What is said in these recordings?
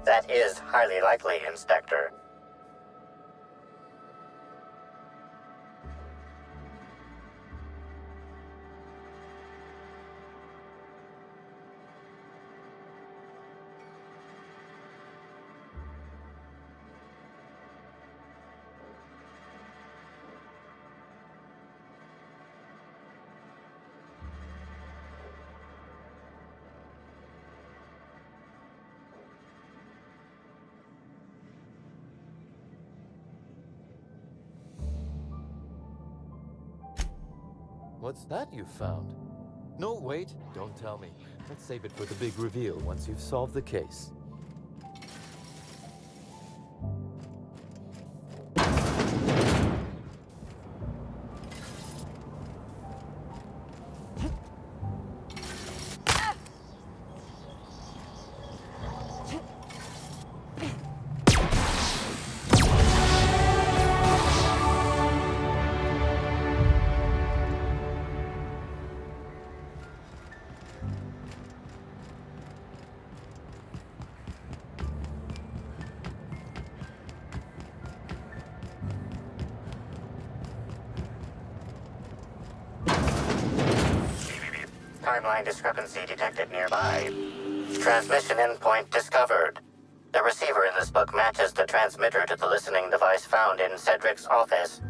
That is highly likely, Inspector. What's that you found? No, wait, don't tell me. Let's save it for the big reveal once you've solved the case. Timeline discrepancy detected nearby. Transmission endpoint discovered. The receiver in this book matches the transmitter to the listening device found in Cedric's office.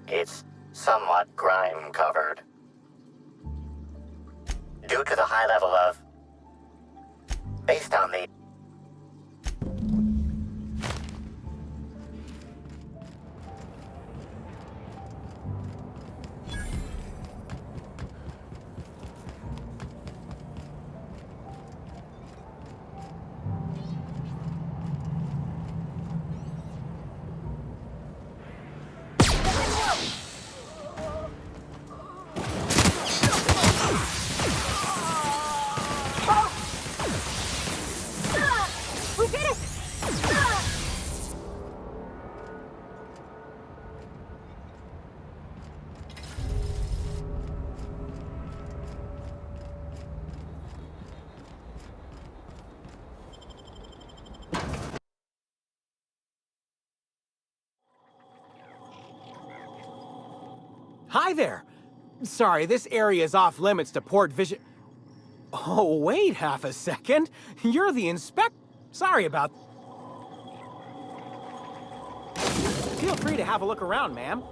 It's somewhat grime-covered. Due to the high level of... Based on the... We did it! Hi there! Sorry, this area is off limits to port vision. Oh, wait half a second. You're the inspector. Sorry about... Feel free to have a look around, ma'am.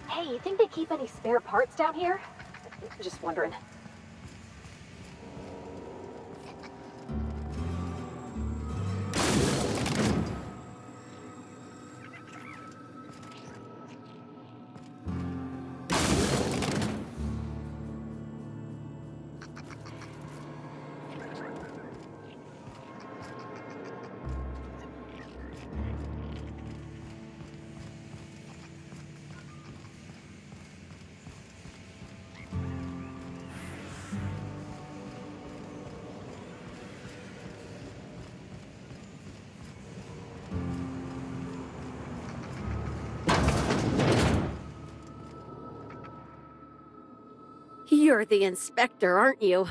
Hey, you think they keep any spare parts down here? Just wondering. You're the inspector, aren't you?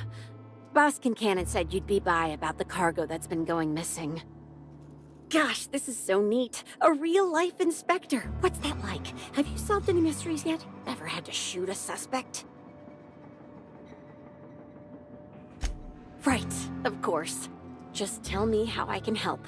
Boss Kincannon said you'd be by about the cargo that's been going missing. Gosh, this is so neat. A real-life inspector. What's that like? Have you solved any mysteries yet? Ever had to shoot a suspect? Right, of course. Just tell me how I can help.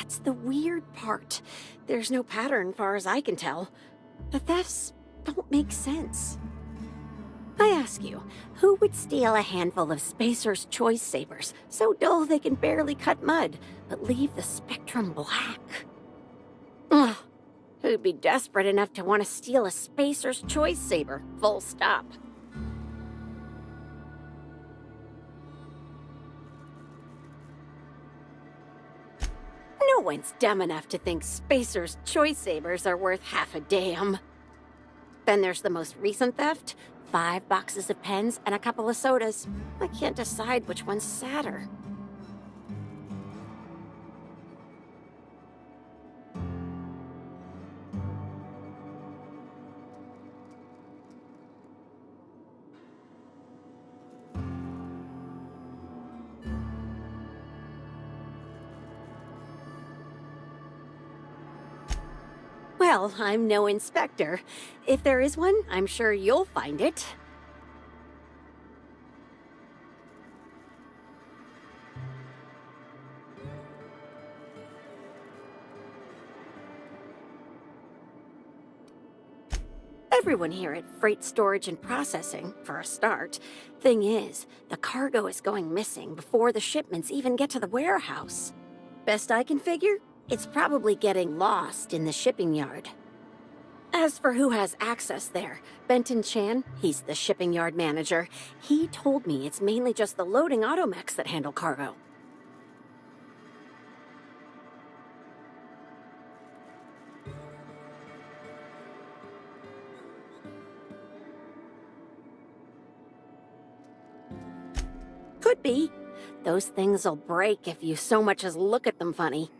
That's the weird part. There's no pattern, far as I can tell. The thefts don't make sense. I ask you, who would steal a handful of Spacer's Choice Sabers, so dull they can barely cut mud, but leave the spectrum black? Ugh. Who'd be desperate enough to want to steal a Spacer's Choice Saber, full stop? No one's dumb enough to think Spacer's Choice Sabers are worth half a damn. Then there's the most recent theft. 5 boxes of pens and a couple of sodas. I can't decide which one's sadder. Well, I'm no inspector. If there is one, I'm sure you'll find it. Everyone here at Freight Storage and Processing, for a start. Thing is, the cargo is going missing before the shipments even get to the warehouse. Best I can figure, it's probably getting lost in the shipping yard. As for who has access there, Benton Chan, he's the shipping yard manager. He told me it's mainly just the loading automechs that handle cargo. Could be. Those things'll break if you so much as look at them funny.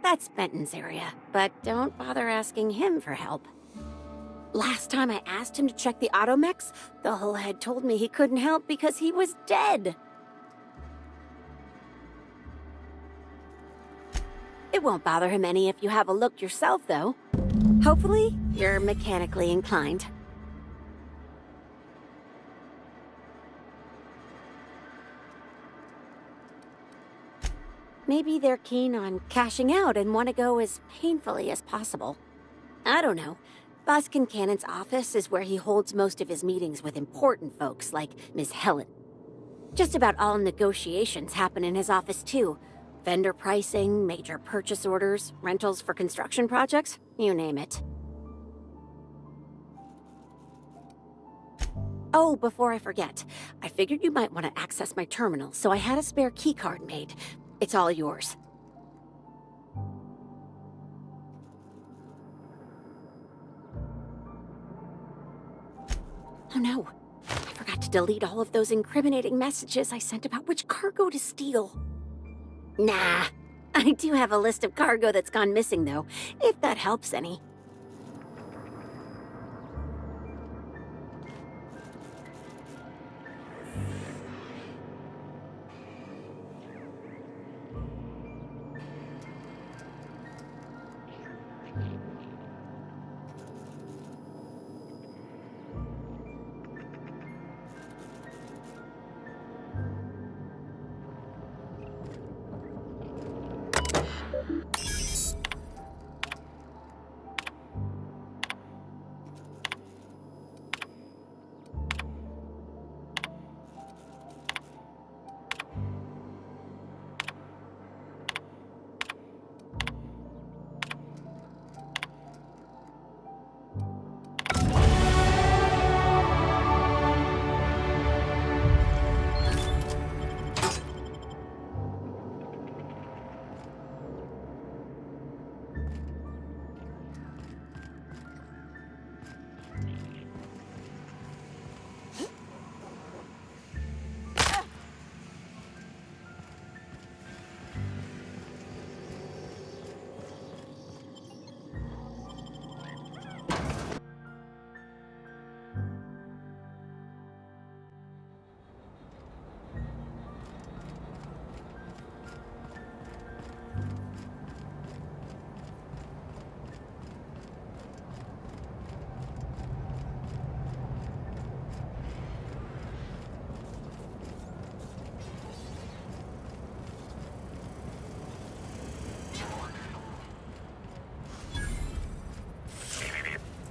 That's Benton's area, but don't bother asking him for help. Last time I asked him to check the automechs, the hull head told me he couldn't help because he was dead. It won't bother him any if you have a look yourself, though. Hopefully, you're mechanically inclined. Maybe they're keen on cashing out and want to go as painfully as possible. I don't know. Boss Kincannon's office is where he holds most of his meetings with important folks like Miss Helen. Just about all negotiations happen in his office too. Vendor pricing, major purchase orders, rentals for construction projects, you name it. Oh, before I forget, I figured you might want to access my terminal, so I had a spare keycard made. It's all yours. Oh no, I forgot to delete all of those incriminating messages I sent about which cargo to steal. Nah, I do have a list of cargo that's gone missing though, if that helps any.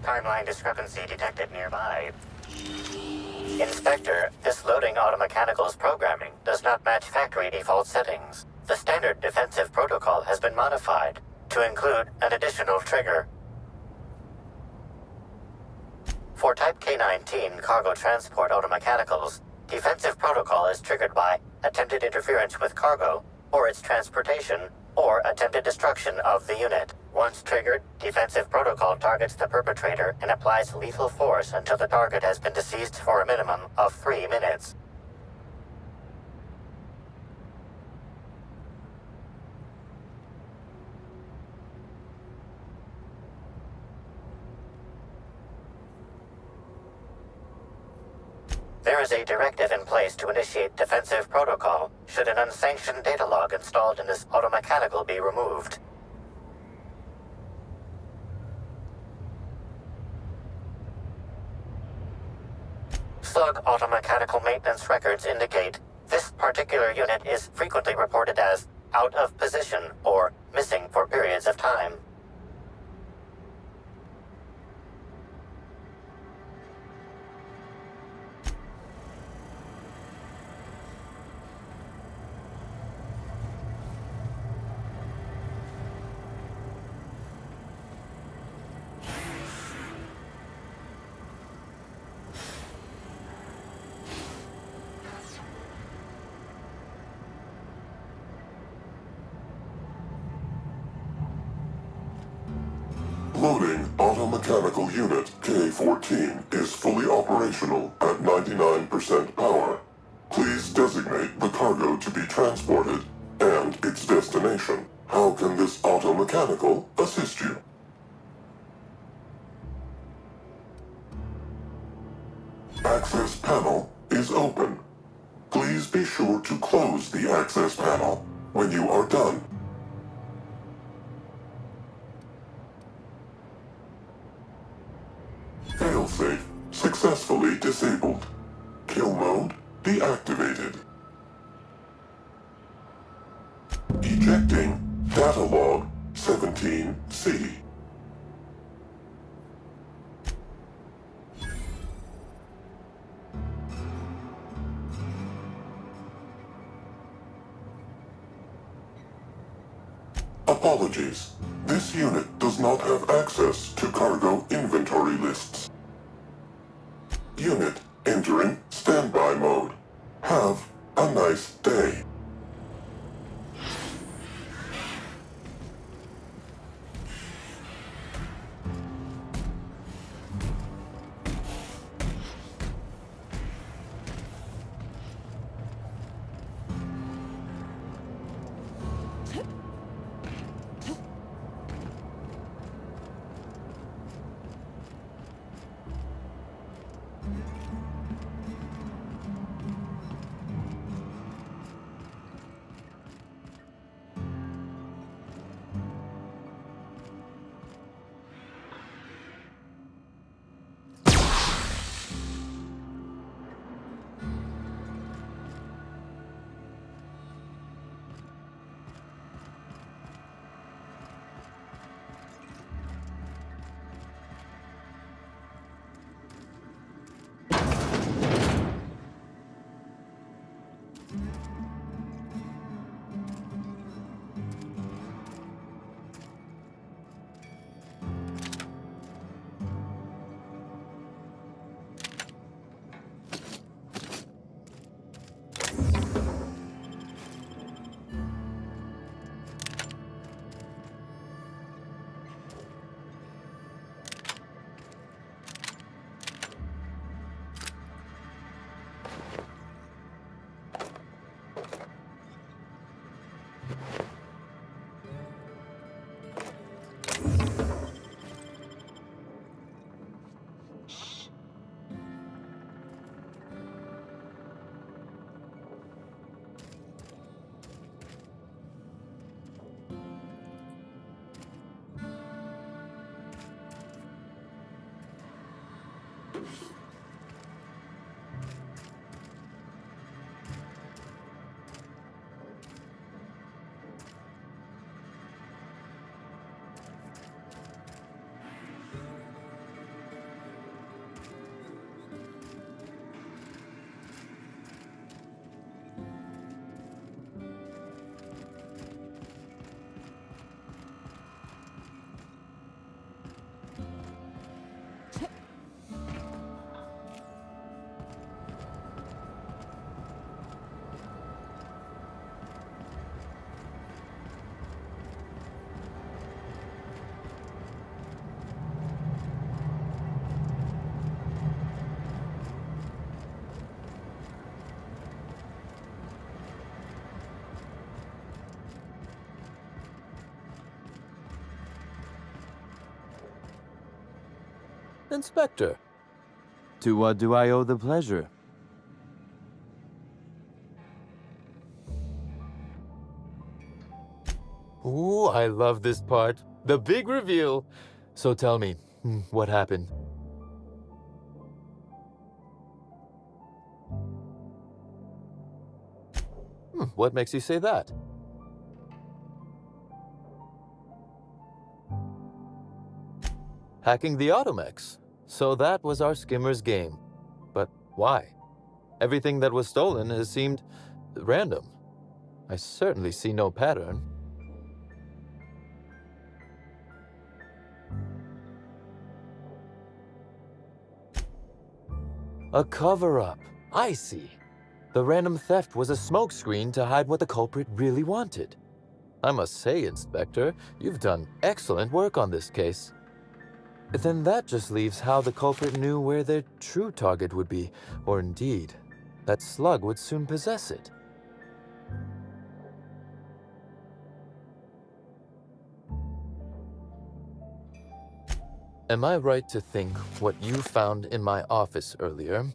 Timeline discrepancy detected nearby. Inspector, this loading automechanical's programming does not match factory default settings. The standard defensive protocol has been modified to include an additional trigger. For Type K-19 cargo transport automechanicals, defensive protocol is triggered by attempted interference with cargo, or its transportation, or attempted destruction of the unit. Once triggered, defensive protocol targets the perpetrator and applies lethal force until the target has been deceased for a minimum of 3 minutes. There is a directive in place to initiate defensive protocol should an unsanctioned data log installed in this automechanical be removed. Slug automechanical maintenance records indicate this particular unit is frequently reported as out of position or missing for periods of time. Loading automechanical unit K-14 is fully operational at 99% power. Please designate the cargo to be transported and its destination. How can this automechanical assist you? Access panel is open. Please be sure to close the access panel when you are done. Failsafe successfully disabled. Kill mode deactivated. Ejecting data log 17C. Apologies. This unit does not have access to cargo inventory lists. Unit entering standby mode. Have a nice day. Inspector. To what do I owe the pleasure? Ooh, I love this part. The big reveal. So tell me, what happened? What makes you say that? Hacking the Automex. So that was our skimmer's game. But why? Everything that was stolen has seemed random. I certainly see no pattern. A cover-up. I see. The random theft was a smokescreen to hide what the culprit really wanted. I must say, Inspector, you've done excellent work on this case. Then that just leaves how the culprit knew where their true target would be, or indeed, that Slug would soon possess it. Am I right to think what you found in my office earlier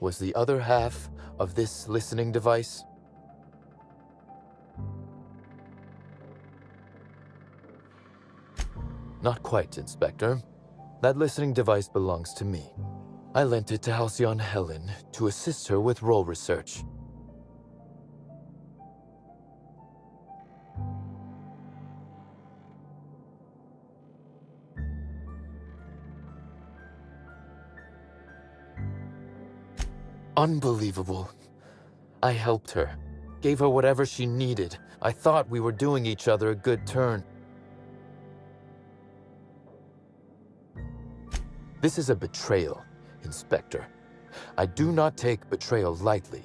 was the other half of this listening device? Not quite, Inspector. That listening device belongs to me. I lent it to Halcyon Helen to assist her with role research. Unbelievable. I helped her, gave her whatever she needed. I thought we were doing each other a good turn. This is a betrayal, Inspector. I do not take betrayal lightly.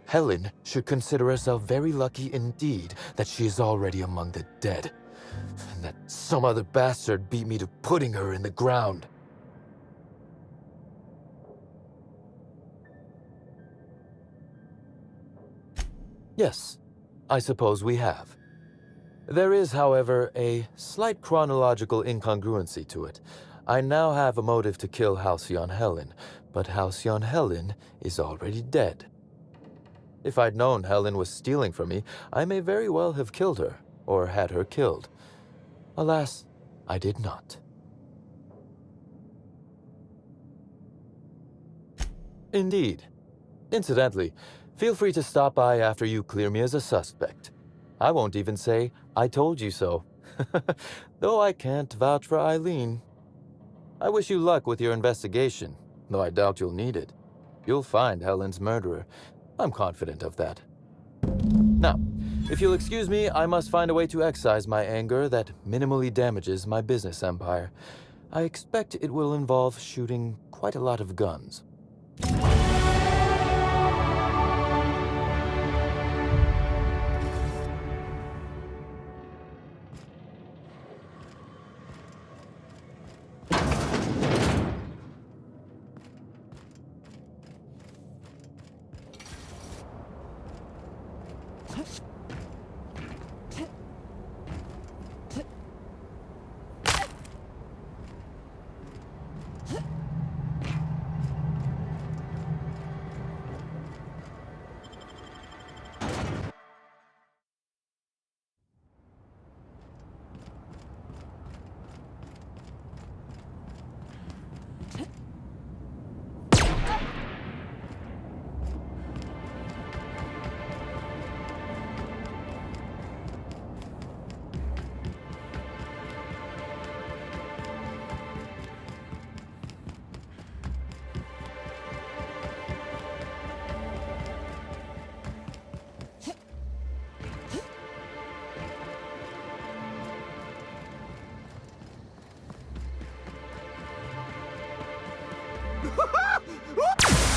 Helen should consider herself very lucky indeed that she is already among the dead, and that some other bastard beat me to putting her in the ground. Yes, I suppose we have. There is, however, a slight chronological incongruency to it. I now have a motive to kill Halcyon Helen, but Halcyon Helen is already dead. If I'd known Helen was stealing from me, I may very well have killed her, or had her killed. Alas, I did not. Indeed. Incidentally, feel free to stop by after you clear me as a suspect. I won't even say, I told you so. Though I can't vouch for Eileen. I wish you luck with your investigation, though I doubt you'll need it. You'll find Helen's murderer. I'm confident of that. Now, if you'll excuse me, I must find a way to excise my anger that minimally damages my business empire. I expect it will involve shooting quite a lot of guns.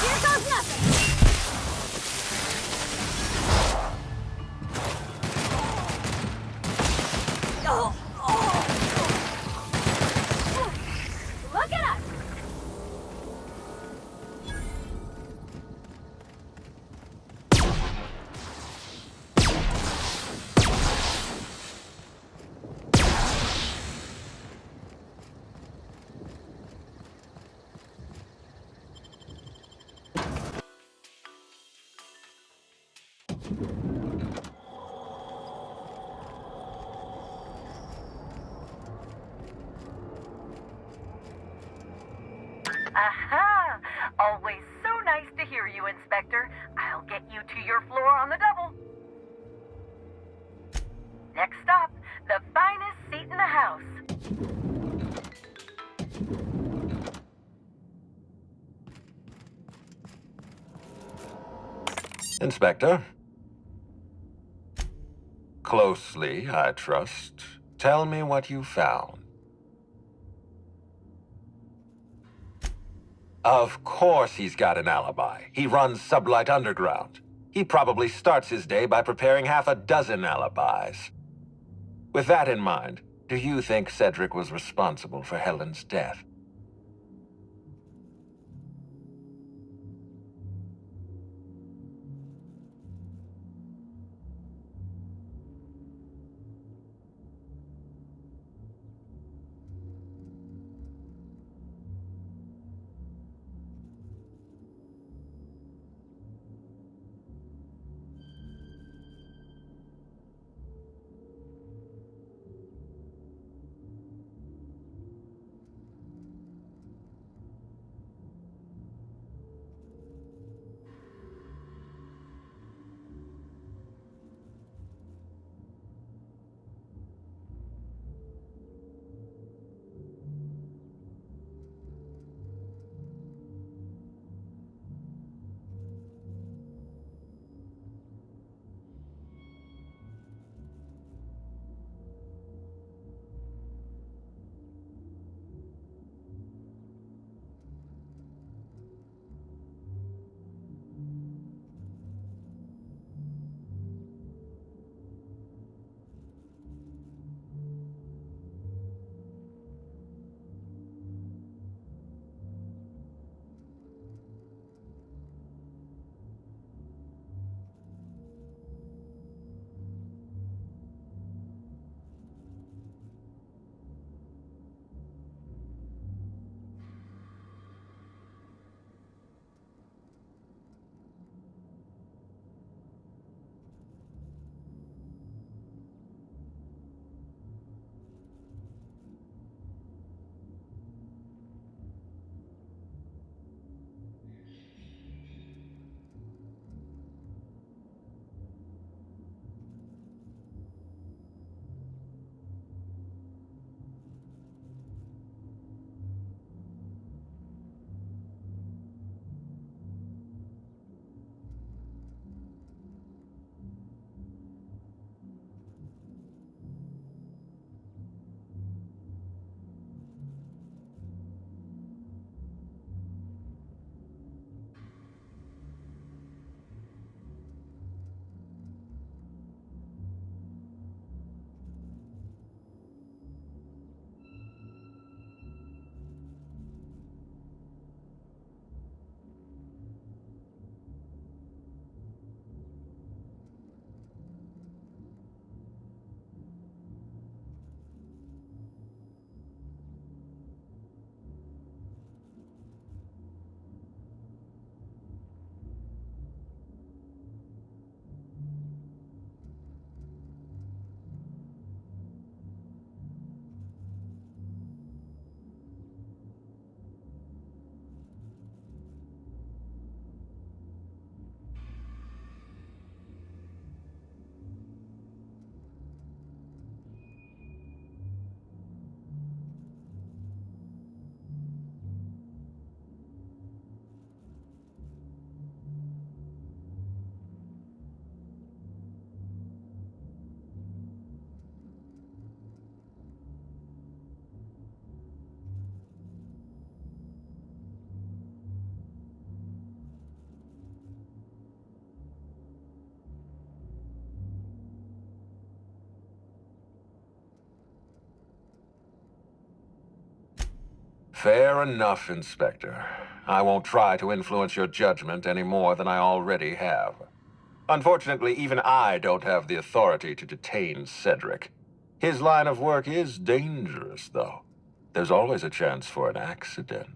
Here goes nothing! Look at us! Aha! Always so nice to hear you, Inspector. I'll get you to your floor on the double. Next stop, the finest seat in the house. Inspector. Closely, I trust. Tell me what you found. Of course he's got an alibi. He runs Sublight Underground. He probably starts his day by preparing half a dozen alibis. With that in mind, do you think Cedric was responsible for Helen's death? Fair enough, Inspector. I won't try to influence your judgment any more than I already have. Unfortunately, even I don't have the authority to detain Cedric. His line of work is dangerous, though. There's always a chance for an accident.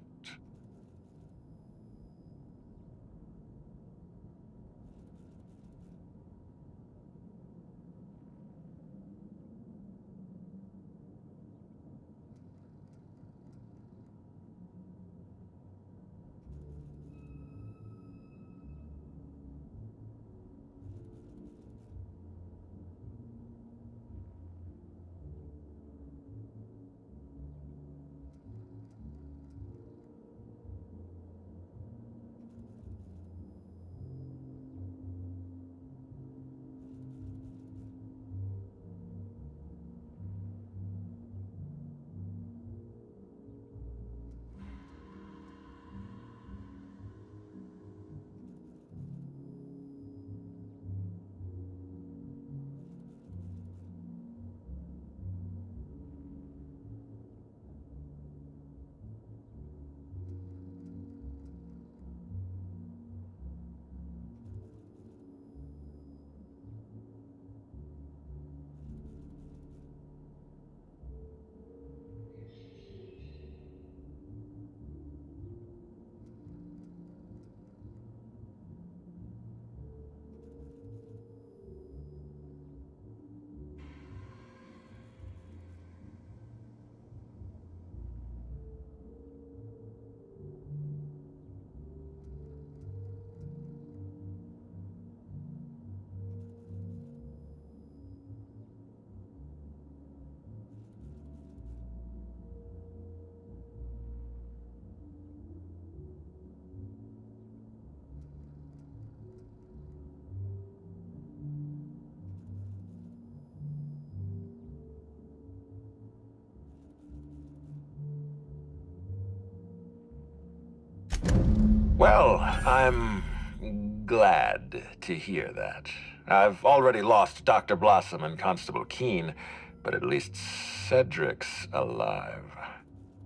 Well, I'm glad to hear that. I've already lost Dr. Blossom and Constable Keene, but at least Cedric's alive.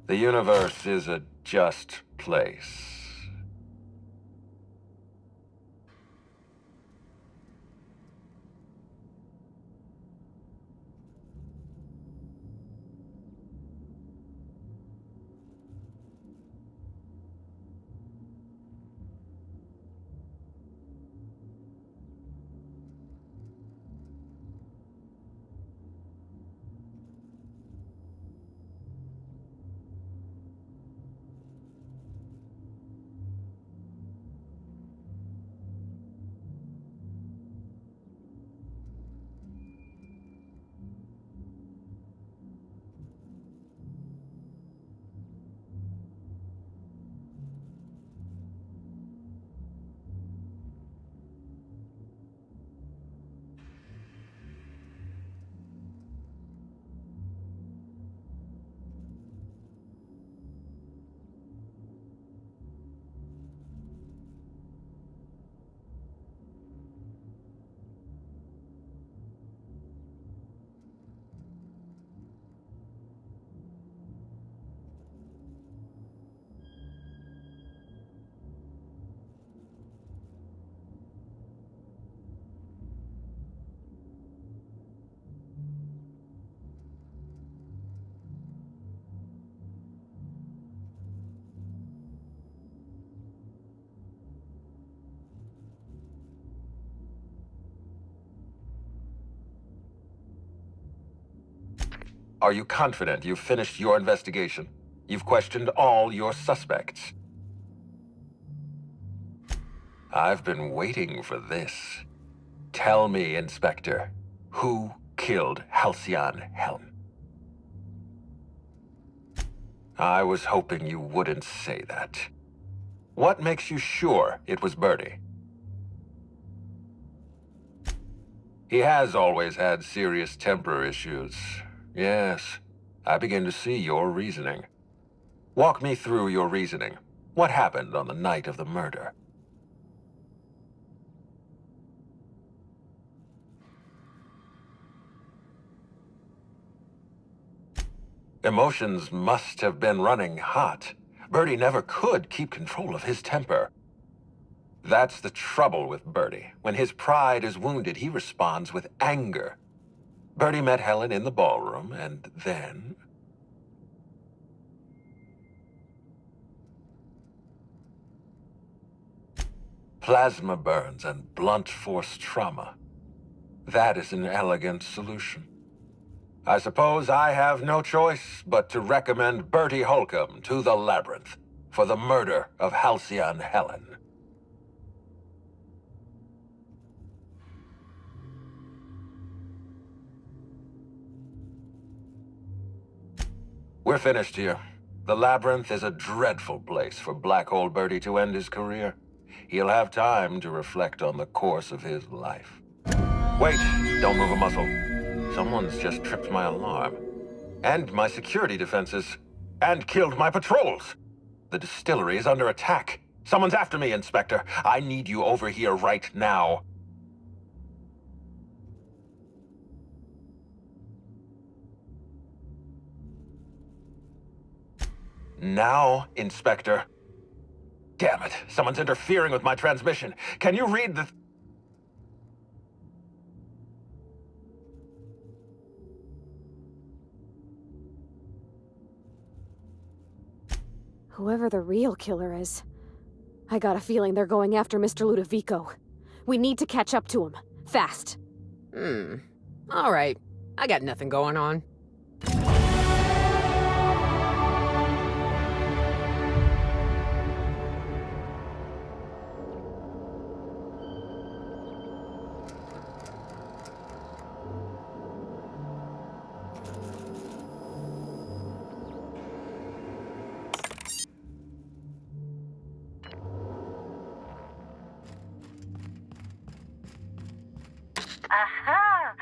The universe is a just place. Are you confident you've finished your investigation? You've questioned all your suspects. I've been waiting for this. Tell me, Inspector, who killed Halcyon Helen? I was hoping you wouldn't say that. What makes you sure it was Bertie? He has always had serious temper issues. Yes, I begin to see your reasoning. Walk me through your reasoning. What happened on the night of the murder? Emotions must have been running hot. Bertie never could keep control of his temper. That's the trouble with Bertie. When his pride is wounded, he responds with anger. Bertie met Helen in the ballroom, and then... Plasma burns and blunt force trauma. That is an elegant solution. I suppose I have no choice but to recommend Bertie Holcomb to the Labyrinth for the murder of Halcyon Helen. We're finished here. The Labyrinth is a dreadful place for Black Hole Bertie to end his career. He'll have time to reflect on the course of his life. Wait, don't move a muscle. Someone's just tripped my alarm. And my security defenses. And killed my patrols. The distillery is under attack. Someone's after me, Inspector. I need you over here right now. Now, Inspector. Damn it, someone's interfering with my transmission. Can you read the... Whoever the real killer is, I got a feeling they're going after Mr. Ludovico. We need to catch up to him. Fast. All right. I got nothing going on. Aha!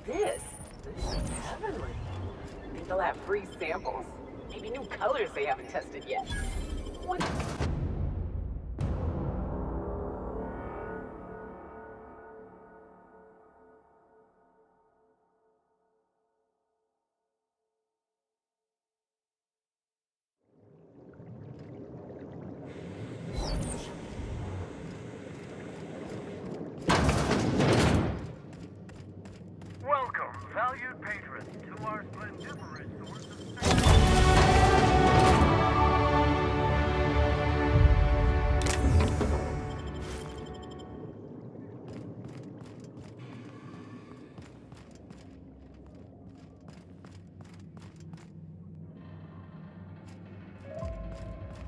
This is heavenly. Think they'll have free samples? Maybe new colors they haven't tested yet. What? Welcome, valued patrons, to our splendiferous source of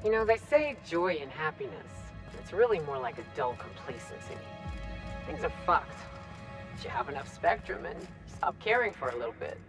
You know, they say joy and happiness. It's really more like a dull complacency. Things are fucked. You have enough spectrum and stop caring for a little bit.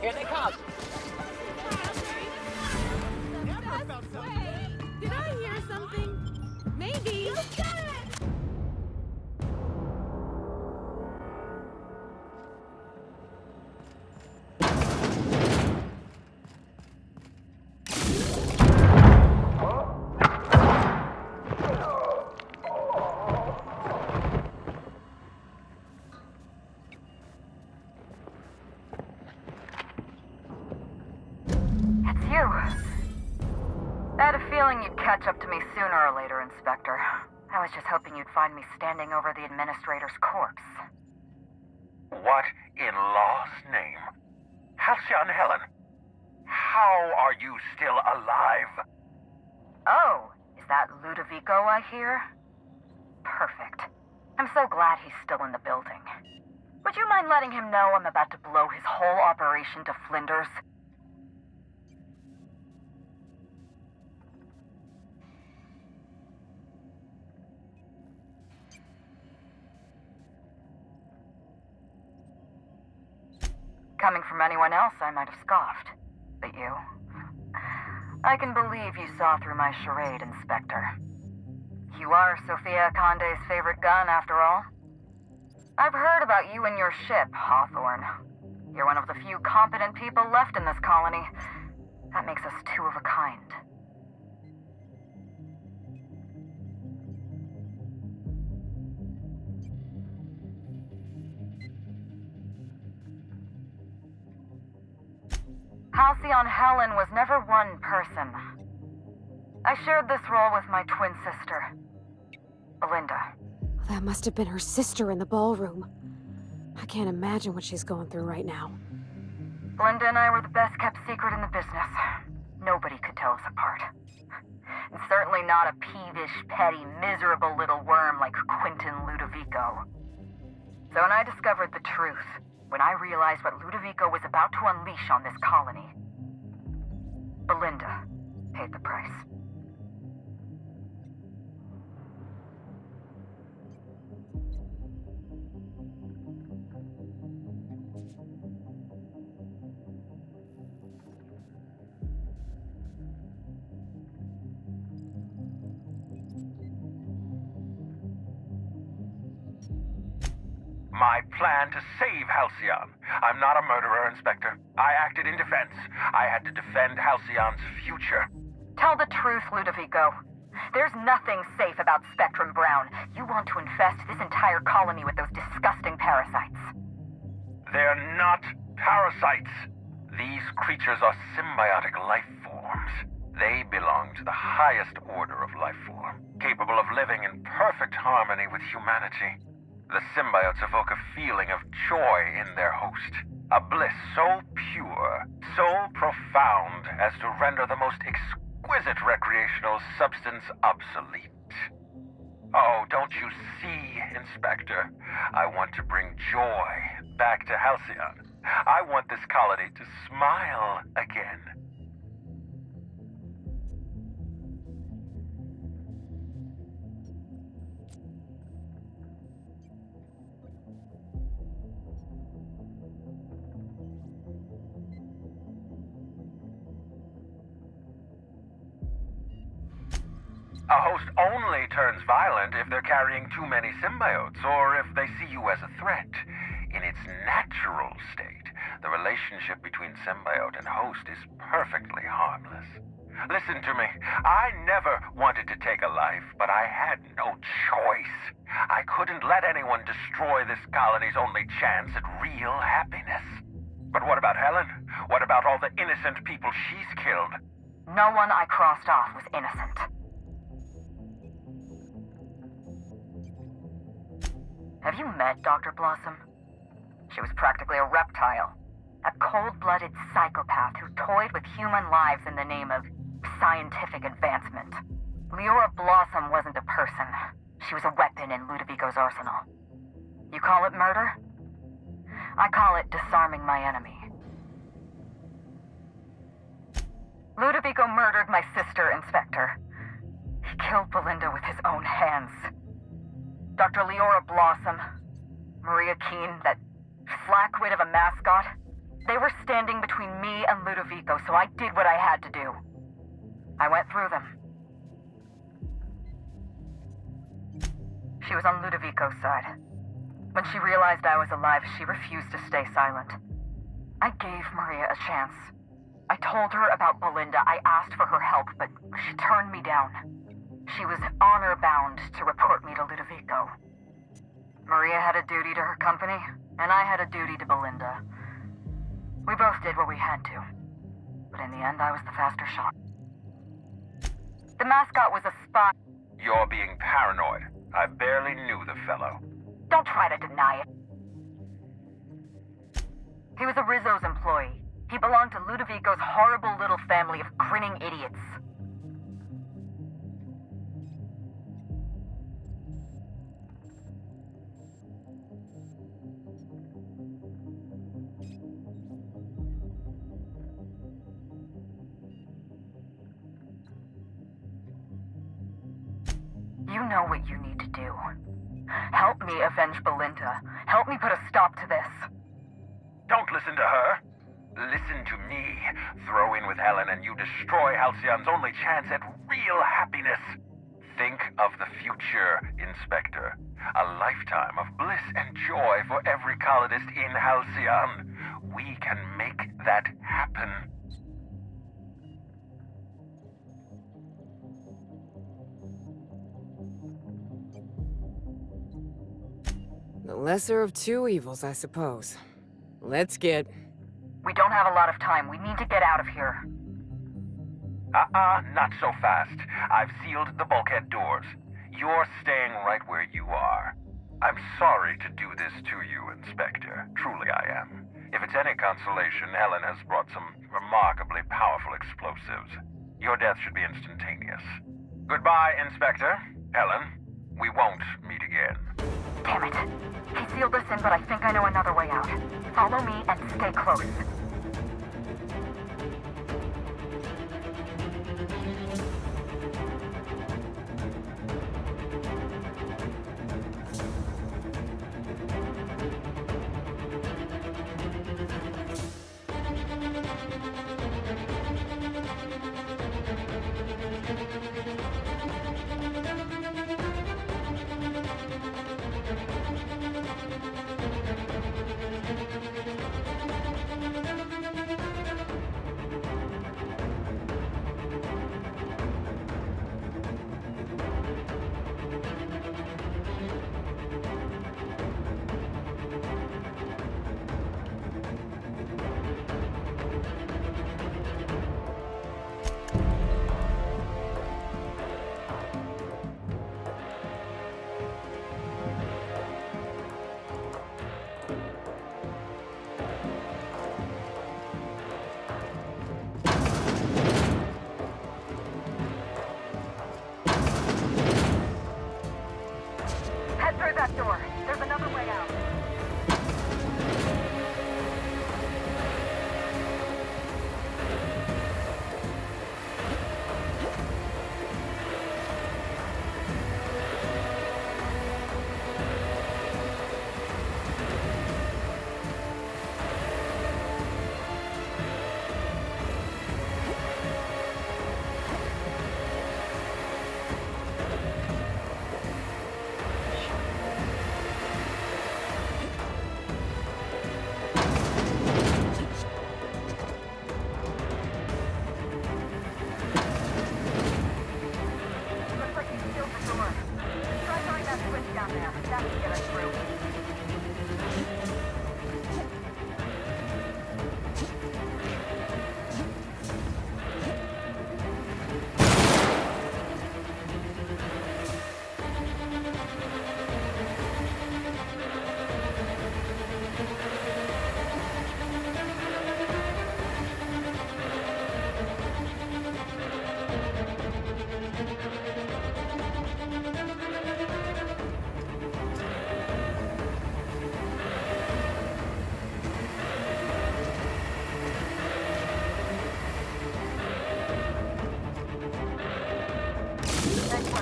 Here they come! Did I hear something? Maybe. It's you. I had a feeling you'd catch up to me sooner or later, Inspector. I was just hoping you'd find me standing over the Administrator's corpse. What in law's name? Halcyon Helen, how are you still alive? Oh, is that Ludovico I hear? Perfect. I'm so glad he's still in the building. Would you mind letting him know I'm about to blow his whole operation to flinders? Coming from anyone else, I might have scoffed. But you? I can believe you saw through my charade, Inspector. You are Sophia Conde's favorite gun, after all. I've heard about you and your ship, Hawthorne. You're one of the few competent people left in this colony. That makes us two of a kind. Halcyon Helen was never one person. I shared this role with my twin sister, Belinda. That must have been her sister in the ballroom. I can't imagine what she's going through right now. Belinda and I were the best kept secret in the business. Nobody could tell us apart. And certainly not a peevish, petty, miserable little worm like Quentin Ludovico. So when I discovered the truth, when I realized what Ludovico was about to unleash on this colony, Belinda paid the price. My plan to save Halcyon. I'm not a murderer, Inspector. I acted in defense. I had to defend Halcyon's future. Tell the truth, Ludovico. There's nothing safe about Spectrum Brown. You want to infest this entire colony with those disgusting parasites. They're not parasites. These creatures are symbiotic life forms. They belong to the highest order of life form, capable of living in perfect harmony with humanity. The symbiotes evoke a feeling of joy in their host, a bliss so pure, so profound as to render the most exquisite recreational substance obsolete. Oh, don't you see, Inspector? I want to bring joy back to Halcyon. I want this colony to smile again. A host only turns violent if they're carrying too many symbiotes, or if they see you as a threat. In its natural state, the relationship between symbiote and host is perfectly harmless. Listen to me. I never wanted to take a life, but I had no choice. I couldn't let anyone destroy this colony's only chance at real happiness. But what about Helen? What about all the innocent people she's killed? No one I crossed off was innocent. Have you met Dr. Blossom? She was practically a reptile. A cold-blooded psychopath who toyed with human lives in the name of scientific advancement. Leora Blossom wasn't a person. She was a weapon in Ludovico's arsenal. You call it murder? I call it disarming my enemy. Ludovico murdered my sister, Inspector. He killed Belinda with his own hands. Dr. Leora Blossom, Maria Keene, that flackwit of a mascot, they were standing between me and Ludovico, so I did what I had to do. I went through them. She was on Ludovico's side. When she realized I was alive, she refused to stay silent. I gave Maria a chance. I told her about Belinda. I asked for her help, but she turned me down. She was honor-bound to report me to Ludovico. Maria had a duty to her company, and I had a duty to Belinda. We both did what we had to. But in the end, I was the faster shot. The mascot was a spy. You're being paranoid. I barely knew the fellow. Don't try to deny it. He was a Rizzo's employee. He belonged to Ludovico's horrible little family of grinning idiots. You know what you need to do. Help me avenge Belinda. Help me put a stop to this. Don't listen to her. Listen to me. Throw in with Helen and you destroy Halcyon's only chance at real happiness. Think of the future, Inspector. A lifetime of bliss and joy for every colonist in Halcyon. We can make that happen. The lesser of two evils, I suppose. Let's get... We don't have a lot of time. We need to get out of here. Not so fast. I've sealed the bulkhead doors. You're staying right where you are. I'm sorry to do this to you, Inspector. Truly I am. If it's any consolation, Helen has brought some remarkably powerful explosives. Your death should be instantaneous. Goodbye, Inspector. Helen, we won't meet again. Damn it. He sealed us in, but I think I know another way out. Follow me and stay close.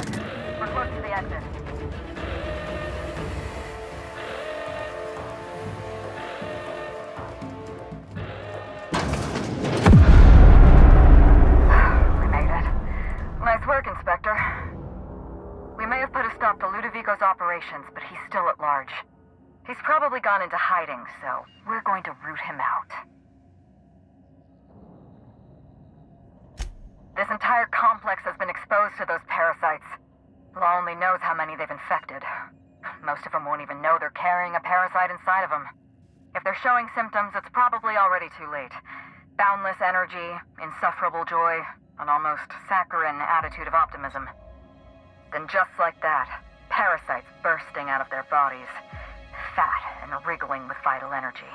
on. We're close to the exit. We made it. Nice work, Inspector. We may have put a stop to Ludovico's operations, but he's still at large. He's probably gone into hiding, so we're going to root him out. This entire complex has been exposed to those parasites. Law only knows how many they've infected. Most of them won't even know they're carrying a parasite inside of them. If they're showing symptoms, it's probably already too late. Boundless energy, insufferable joy, an almost saccharine attitude of optimism. Then just like that, parasites bursting out of their bodies, fat and wriggling with vital energy.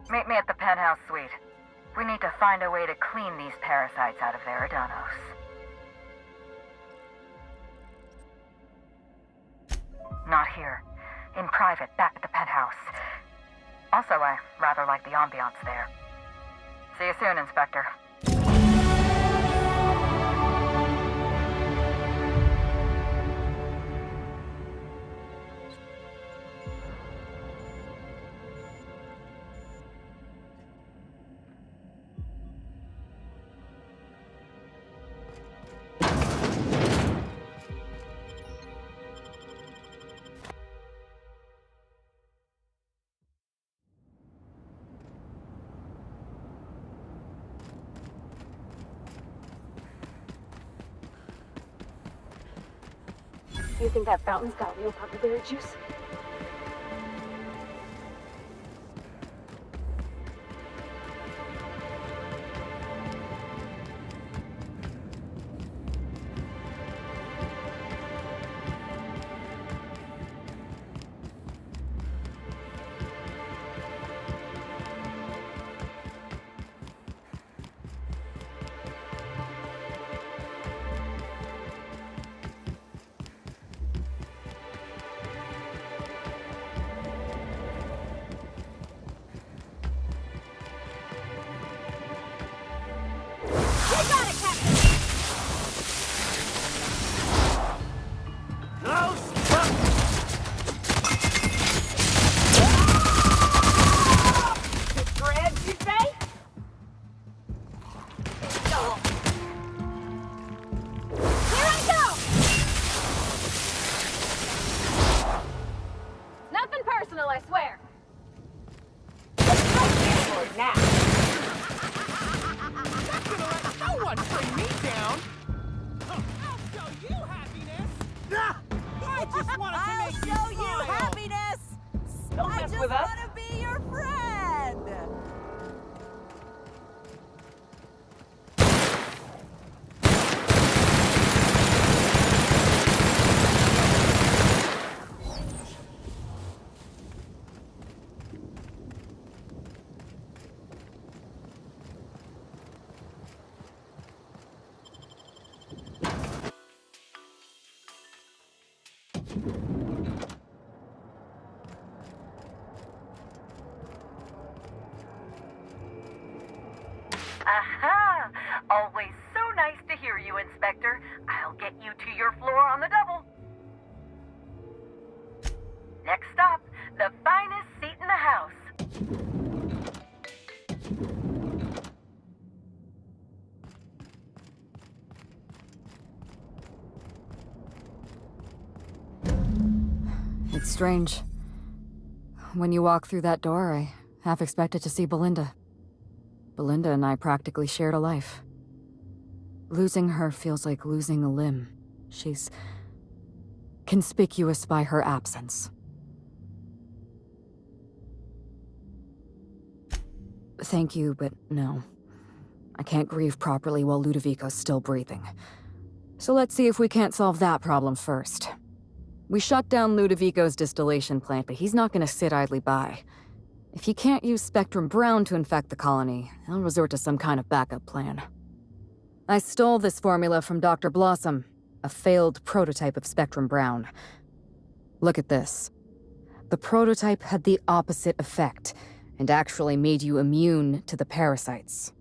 Meet me at the penthouse suite. We need to find a way to clean these parasites out of Veridanos. Not here. In private, back at the penthouse. Also, I rather like the ambiance there. See you soon, Inspector. You think that fountain's got real bubbleberry juice? Aha! Always so nice to hear you, Inspector. I'll get you to your floor on the double. Next stop, the finest seat in the house. It's strange. When you walk through that door, I half expected to see Belinda. Belinda and I practically shared a life. Losing her feels like losing a limb. She's conspicuous by her absence. Thank you, but no. I can't grieve properly while Ludovico's still breathing. So let's see if we can't solve that problem first. We shut down Ludovico's distillation plant, but he's not gonna sit idly by. If he can't use Spectrum Brown to infect the colony, he'll resort to some kind of backup plan. I stole this formula from Dr. Blossom, a failed prototype of Spectrum Brown. Look at this. The prototype had the opposite effect, and actually made you immune to the parasites.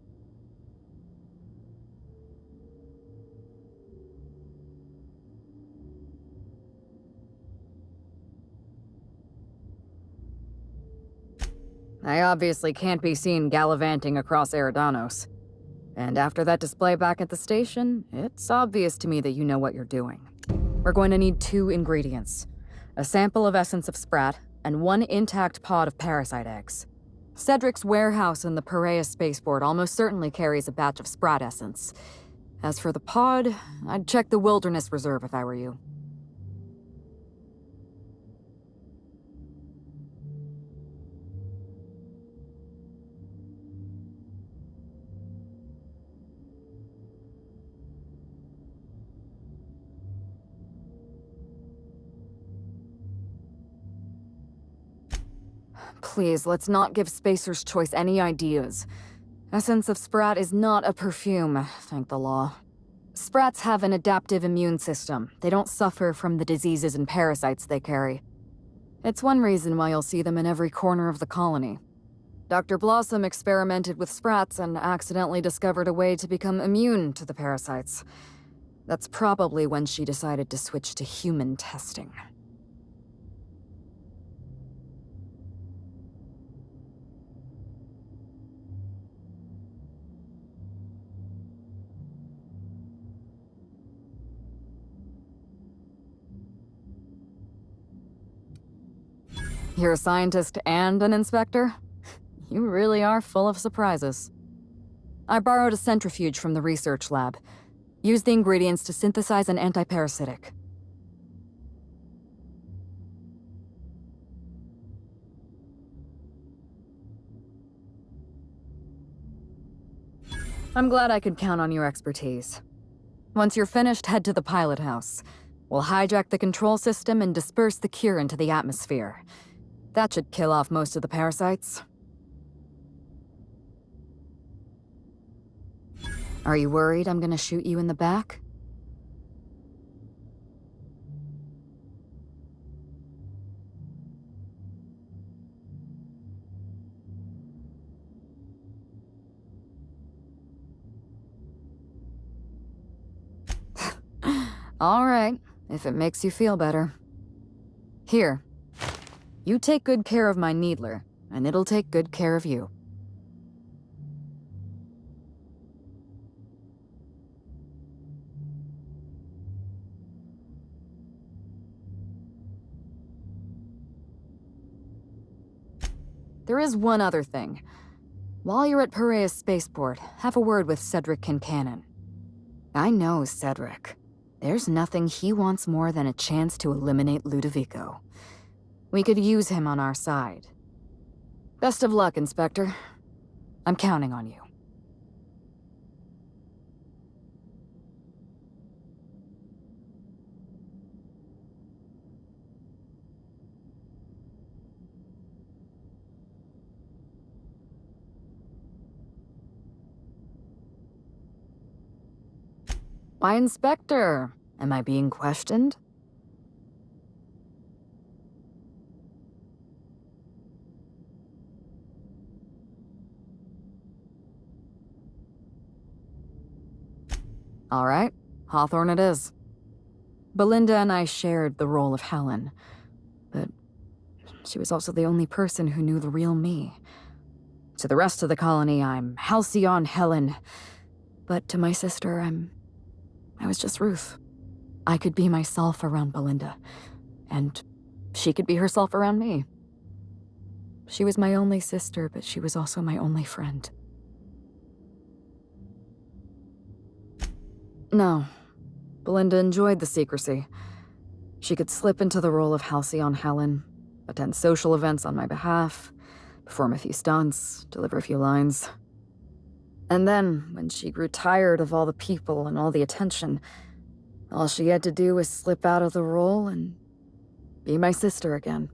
I obviously can't be seen gallivanting across Eridanos. And after that display back at the station, it's obvious to me that you know what you're doing. We're going to need 2 ingredients. A sample of essence of Sprat, and 1 intact pod of parasite eggs. Cedric's warehouse in the Perea spaceport almost certainly carries a batch of Sprat essence. As for the pod, I'd check the Wilderness Reserve if I were you. Please, let's not give Spacer's Choice any ideas. Essence of Sprat is not a perfume, thank the law. Sprats have an adaptive immune system. They don't suffer from the diseases and parasites they carry. It's one reason why you'll see them in every corner of the colony. Dr. Blossom experimented with Sprats and accidentally discovered a way to become immune to the parasites. That's probably when she decided to switch to human testing. You're a scientist and an inspector? You really are full of surprises. I borrowed a centrifuge from the research lab. Use the ingredients to synthesize an antiparasitic. I'm glad I could count on your expertise. Once you're finished, head to the pilot house. We'll hijack the control system and disperse the cure into the atmosphere. That should kill off most of the parasites. Are you worried I'm gonna shoot you in the back? All right, if it makes you feel better. Here. You take good care of my Needler, and it'll take good care of you. There is one other thing. While you're at Perea's spaceport, have a word with Cedric Kincannon. I know Cedric. There's nothing he wants more than a chance to eliminate Ludovico. We could use him on our side. Best of luck, Inspector. I'm counting on you. Why, Inspector? Am I being questioned? All right, Hawthorne it is. Belinda and I shared the role of Helen, but she was also the only person who knew the real me. To the rest of the colony, I'm Halcyon Helen, but to my sister, I was just Ruth. I could be myself around Belinda, and she could be herself around me. She was my only sister, but she was also my only friend. No, Belinda enjoyed the secrecy. She could slip into the role of Halcyon Helen, attend social events on my behalf, perform a few stunts, deliver a few lines. And then, when she grew tired of all the people and all the attention, all she had to do was slip out of the role and be my sister again.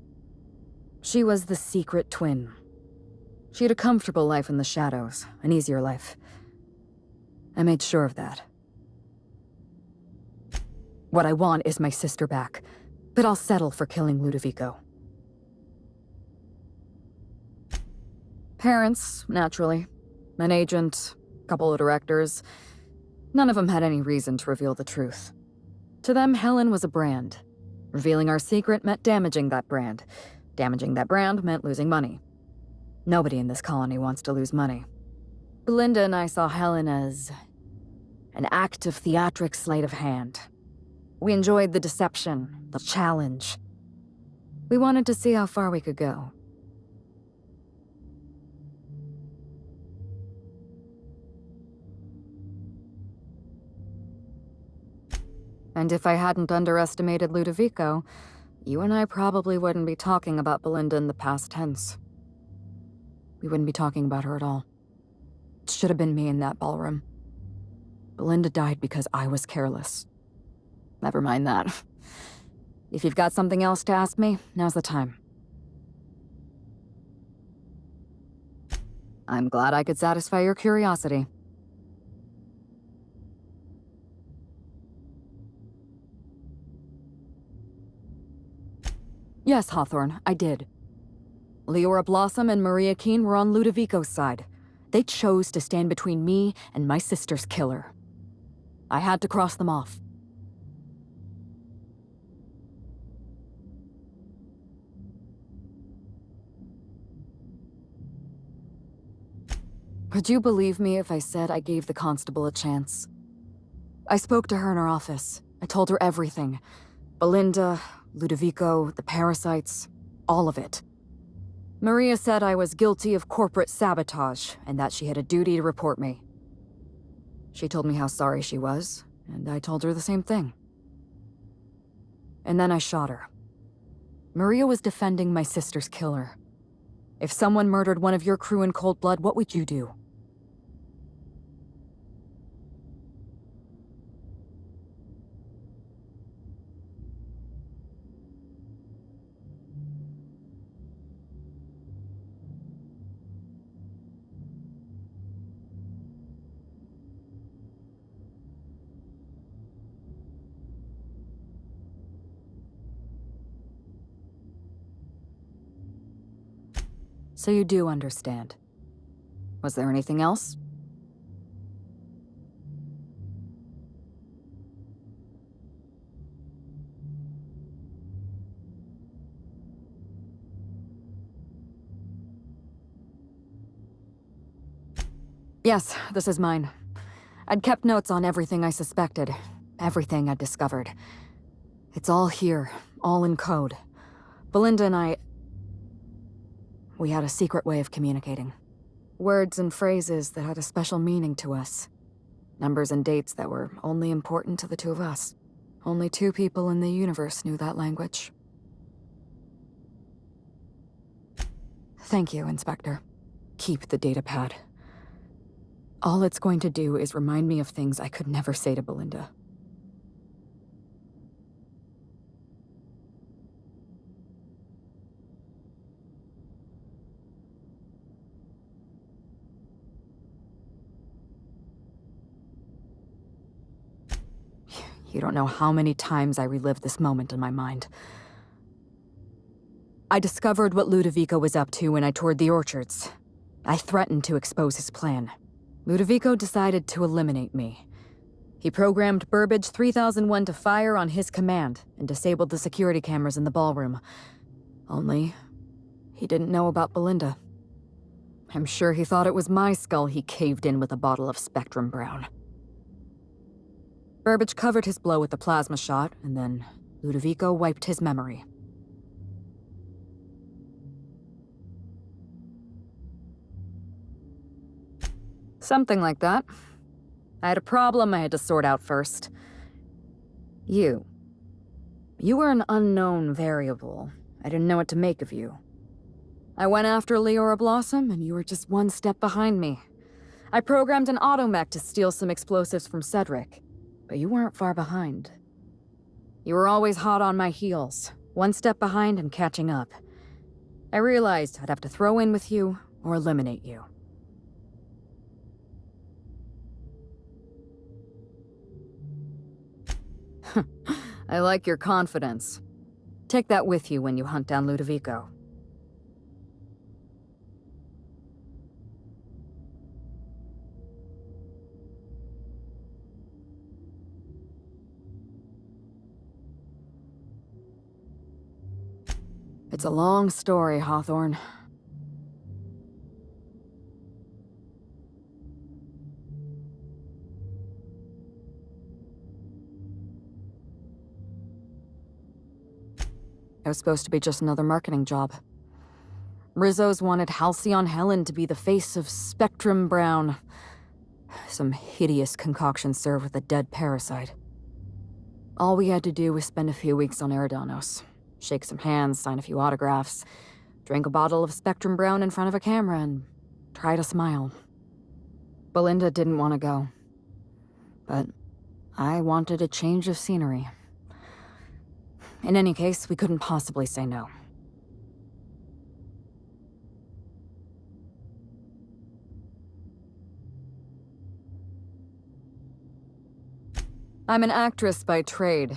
She was the secret twin. She had a comfortable life in the shadows, an easier life. I made sure of that. What I want is my sister back, but I'll settle for killing Ludovico. Parents, naturally. An agent, a couple of directors. None of them had any reason to reveal the truth. To them, Helen was a brand. Revealing our secret meant damaging that brand. Damaging that brand meant losing money. Nobody in this colony wants to lose money. Belinda and I saw Helen as an act of theatric sleight of hand. We enjoyed the deception, the challenge. We wanted to see how far we could go. And if I hadn't underestimated Ludovico, you and I probably wouldn't be talking about Belinda in the past tense. We wouldn't be talking about her at all. It should have been me in that ballroom. Belinda died because I was careless. Never mind that. If you've got something else to ask me, now's the time. I'm glad I could satisfy your curiosity. Yes, Hawthorne, I did. Leora Blossom and Maria Keene were on Ludovico's side. They chose to stand between me and my sister's killer. I had to cross them off. Would you believe me if I said I gave the constable a chance? I spoke to her in her office. I told her everything. Belinda, Ludovico, the parasites, all of it. Maria said I was guilty of corporate sabotage and that she had a duty to report me. She told me how sorry she was, and I told her the same thing. And then I shot her. Maria was defending my sister's killer. If someone murdered one of your crew in cold blood, what would you do? So you do understand. Was there anything else? Yes, this is mine. I'd kept notes on everything I suspected, everything I'd discovered. It's all here, all in code. Belinda and we had a secret way of communicating. Words and phrases that had a special meaning to us. Numbers and dates that were only important to the two of us. Only 2 people in the universe knew that language. Thank you, Inspector. Keep the datapad. All it's going to do is remind me of things I could never say to Belinda. You don't know how many times I relived this moment in my mind. I discovered what Ludovico was up to when I toured the orchards. I threatened to expose his plan. Ludovico decided to eliminate me. He programmed Burbage 3001 to fire on his command and disabled the security cameras in the ballroom. Only, he didn't know about Belinda. I'm sure he thought it was my skull he caved in with a bottle of Spectrum Brown. Burbage covered his blow with the plasma shot, and then Ludovico wiped his memory. Something like that. I had a problem I had to sort out first. You. You were an unknown variable. I didn't know what to make of you. I went after Leora Blossom, and you were just 1 step behind me. I programmed an automech to steal some explosives from Cedric. But you weren't far behind. You were always hot on my heels, 1 step behind and catching up. I realized I'd have to throw in with you or eliminate you. I like your confidence. Take that with you when you hunt down Ludovico. It's a long story, Hawthorne. It was supposed to be just another marketing job. Rizzo's wanted Halcyon Helen to be the face of Spectrum Brown. Some hideous concoction served with a dead parasite. All we had to do was spend a few weeks on Eridanos, shake some hands, sign a few autographs, drink a bottle of Spectrum Brown in front of a camera, and try to smile. Belinda didn't want to go, but I wanted a change of scenery. In any case, we couldn't possibly say no. I'm an actress by trade.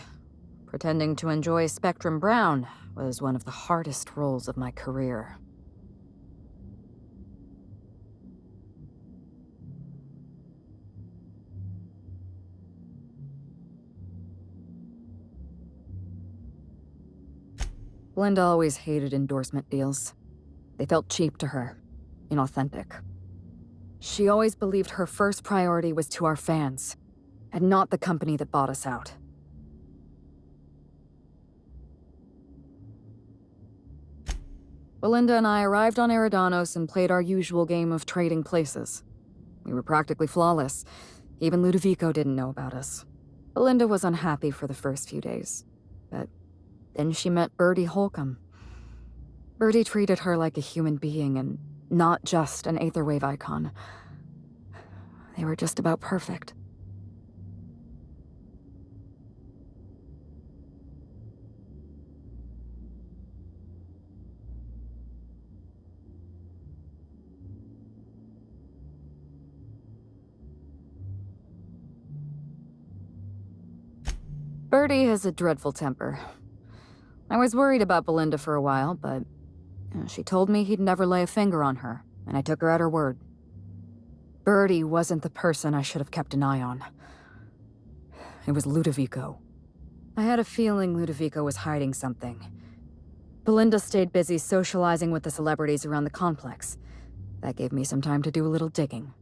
Pretending to enjoy Spectrum Brown was one of the hardest roles of my career. Linda always hated endorsement deals. They felt cheap to her, inauthentic. She always believed her first priority was to our fans, and not the company that bought us out. Belinda and I arrived on Eridanos and played our usual game of trading places. We were practically flawless. Even Ludovico didn't know about us. Belinda was unhappy for the first few days, but then she met Bertie Holcomb. Bertie treated her like a human being and not just an Aetherwave icon. They were just about perfect. Bertie has a dreadful temper. I was worried about Belinda for a while, but she told me he'd never lay a finger on her, and I took her at her word. Bertie wasn't the person I should have kept an eye on. It was Ludovico. I had a feeling Ludovico was hiding something. Belinda stayed busy socializing with the celebrities around the complex. That gave me some time to do a little digging.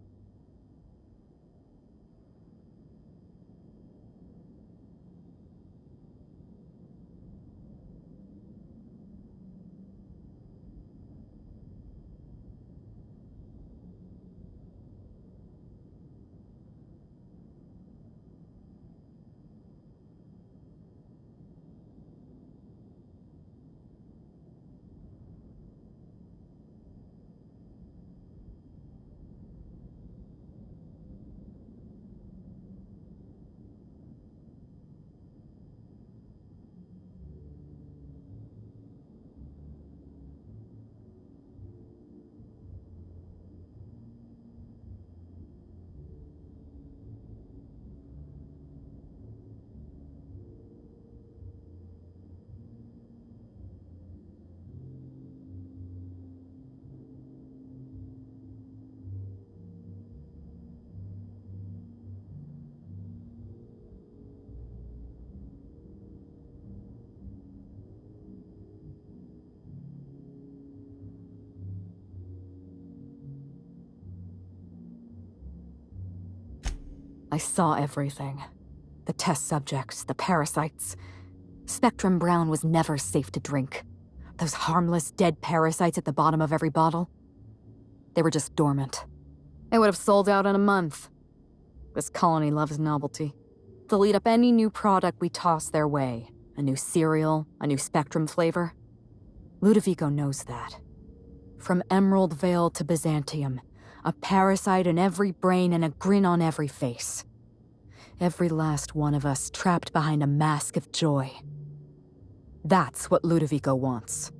I saw everything. The test subjects, the parasites. Spectrum Brown was never safe to drink. Those harmless, dead parasites at the bottom of every bottle. They were just dormant. They would have sold out in a month. This colony loves novelty. They'll eat up any new product we toss their way. A new cereal, a new Spectrum flavor. Ludovico knows that. From Emerald Vale to Byzantium, a parasite in every brain and a grin on every face. Every last one of us trapped behind a mask of joy. That's what Ludovico wants.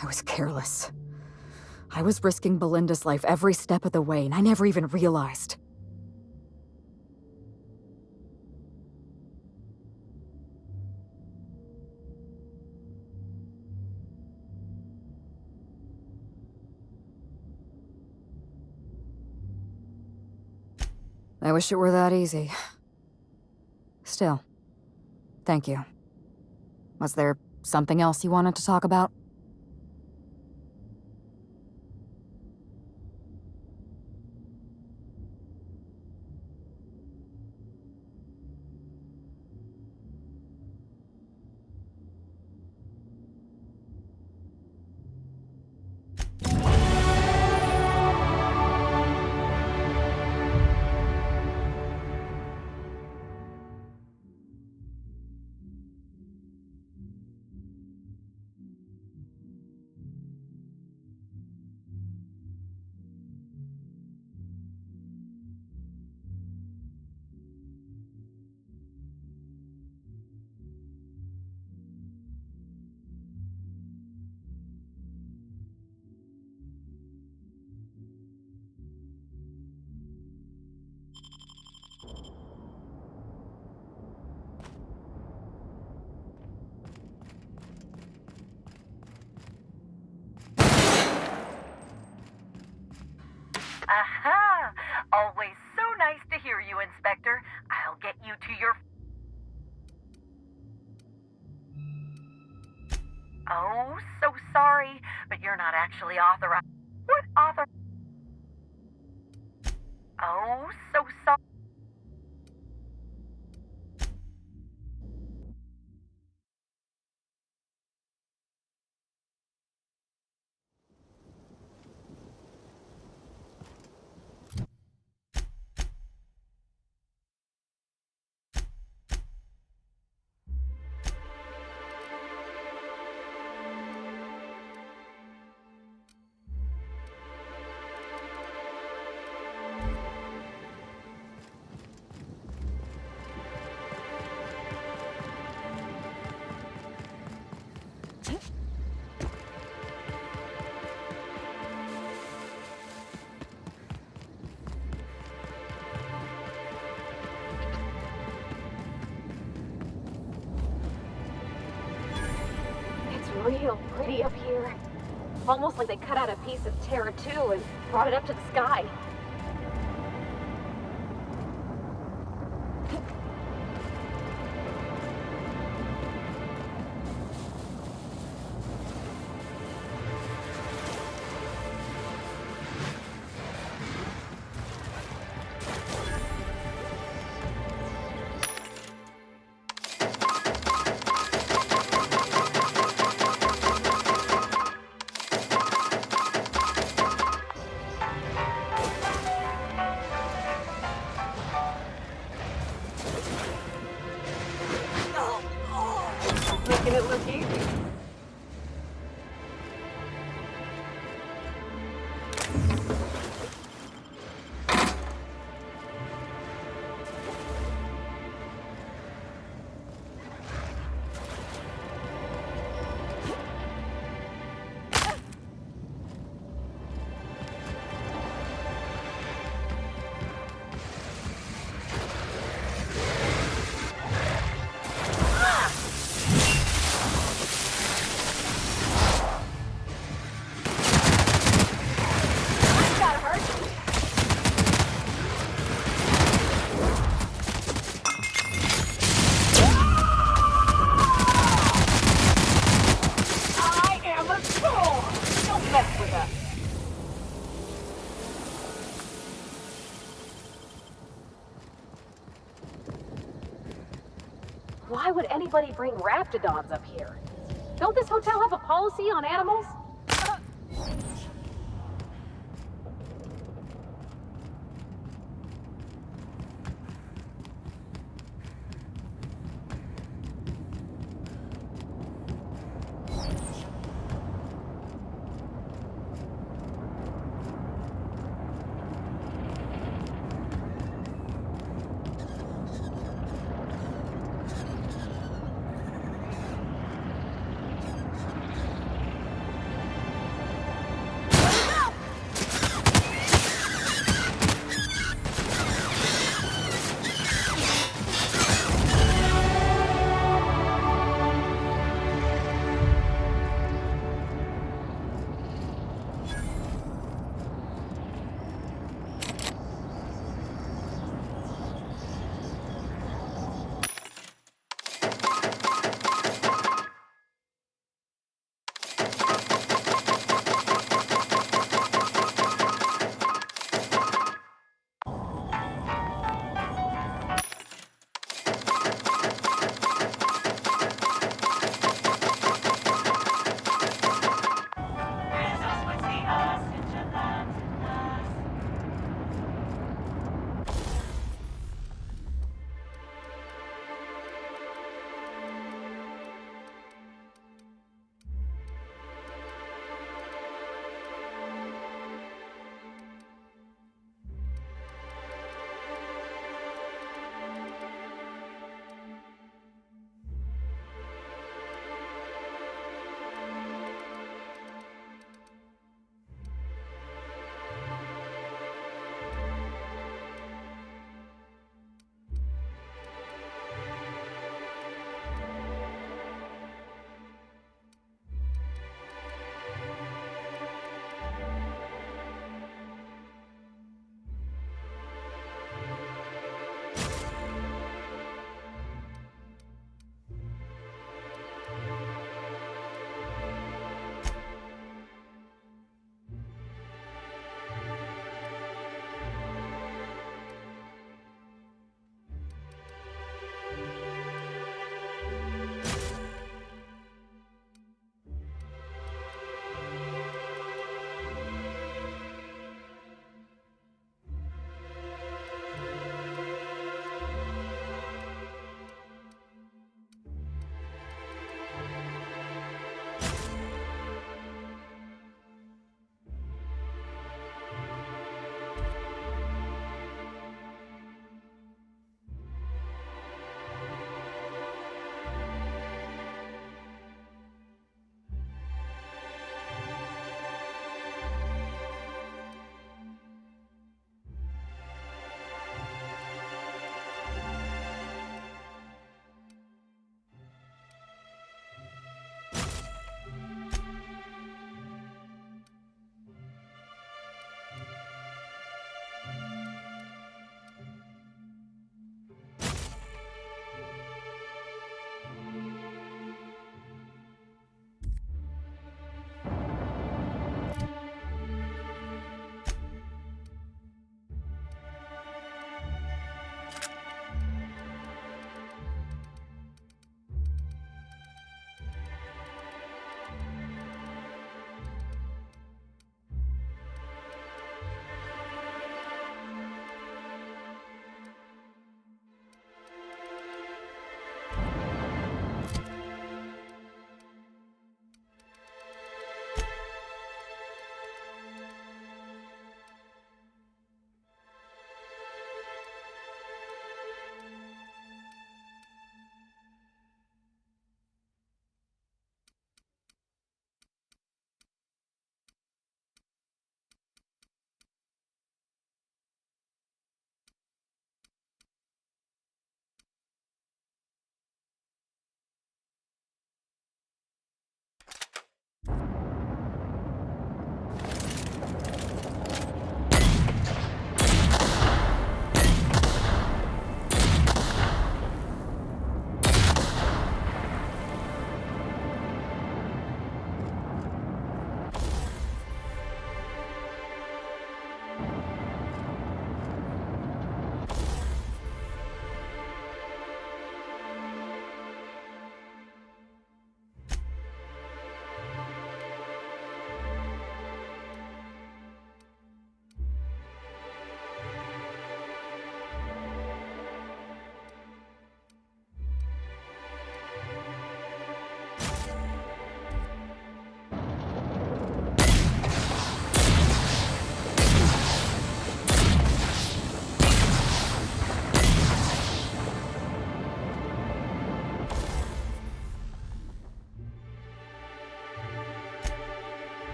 I was careless. I was risking Belinda's life every step of the way, and I never even realized. I wish it were that easy. Still, thank you. Was there something else you wanted to talk about? Aha! Always so nice to hear you, Inspector. I'll get you to your... Oh, so sorry, but you're not actually authorized. What author... Oh, so sorry. Real pretty up here. Almost like they cut out a piece of Terra 2 and brought it up to the sky. Making it look easy. Why would anybody bring raptidons up here? Don't this hotel have a policy on animals?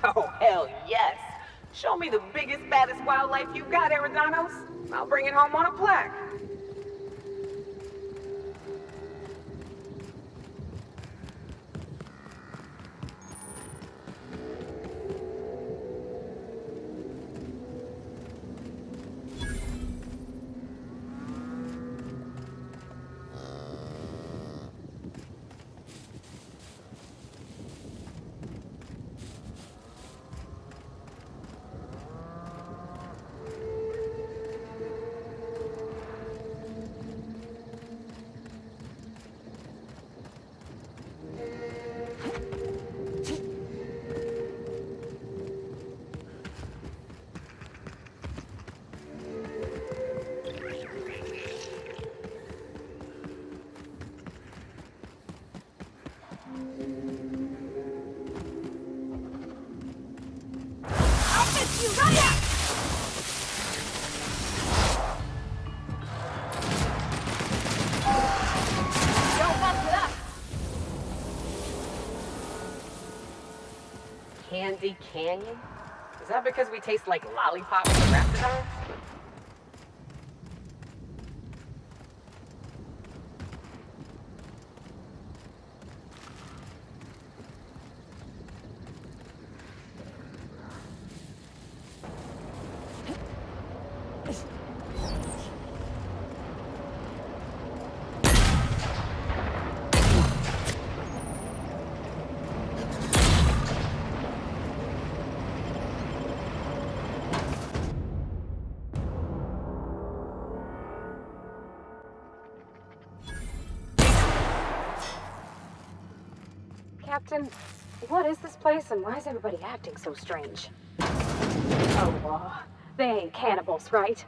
Oh, hell yes. Show me the biggest, baddest wildlife you got, Eridanos. I'll bring it home on a plaque. Candy Canyon? Is that because we taste like lollipops and raptidons? Captain, what is this place and why is everybody acting so strange? Oh, they ain't cannibals, right?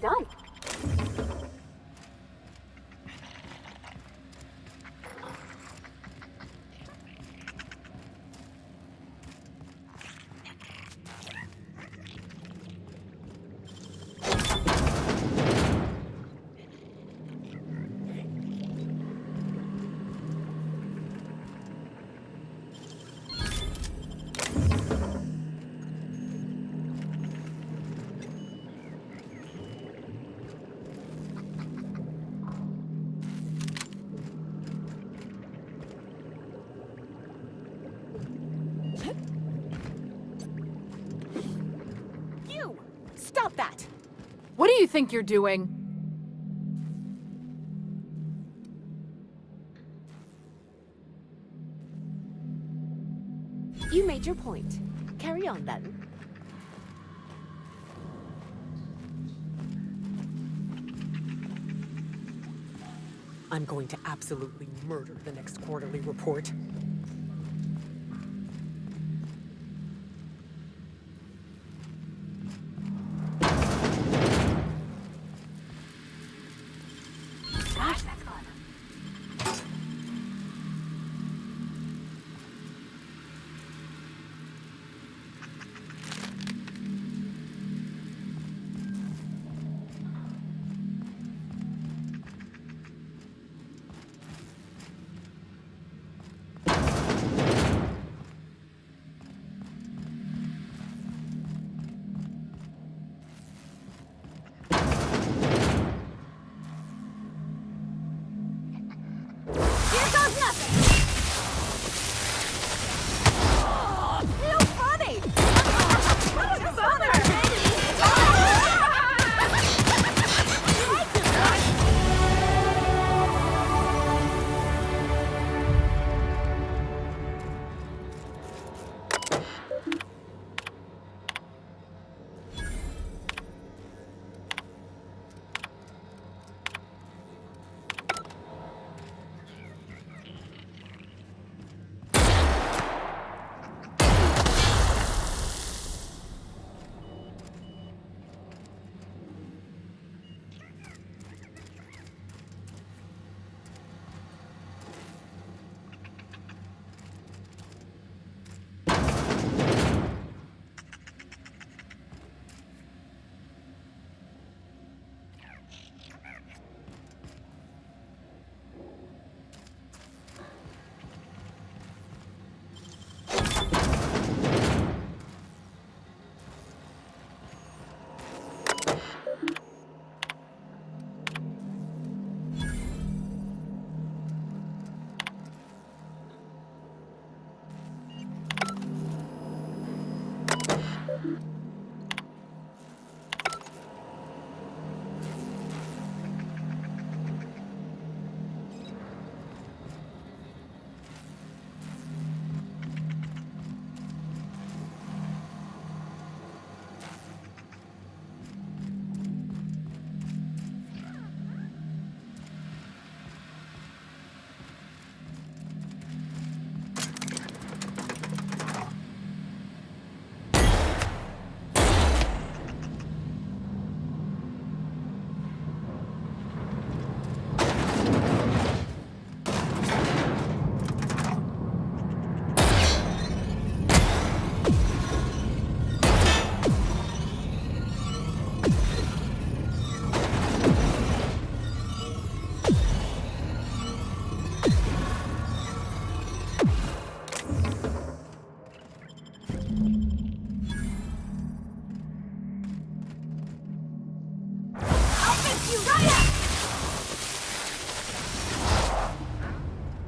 Done. Stop that! What do you think you're doing? You made your point. Carry on then. I'm going to absolutely murder the next quarterly report. Gosh, that's clever.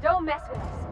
Don't mess with us.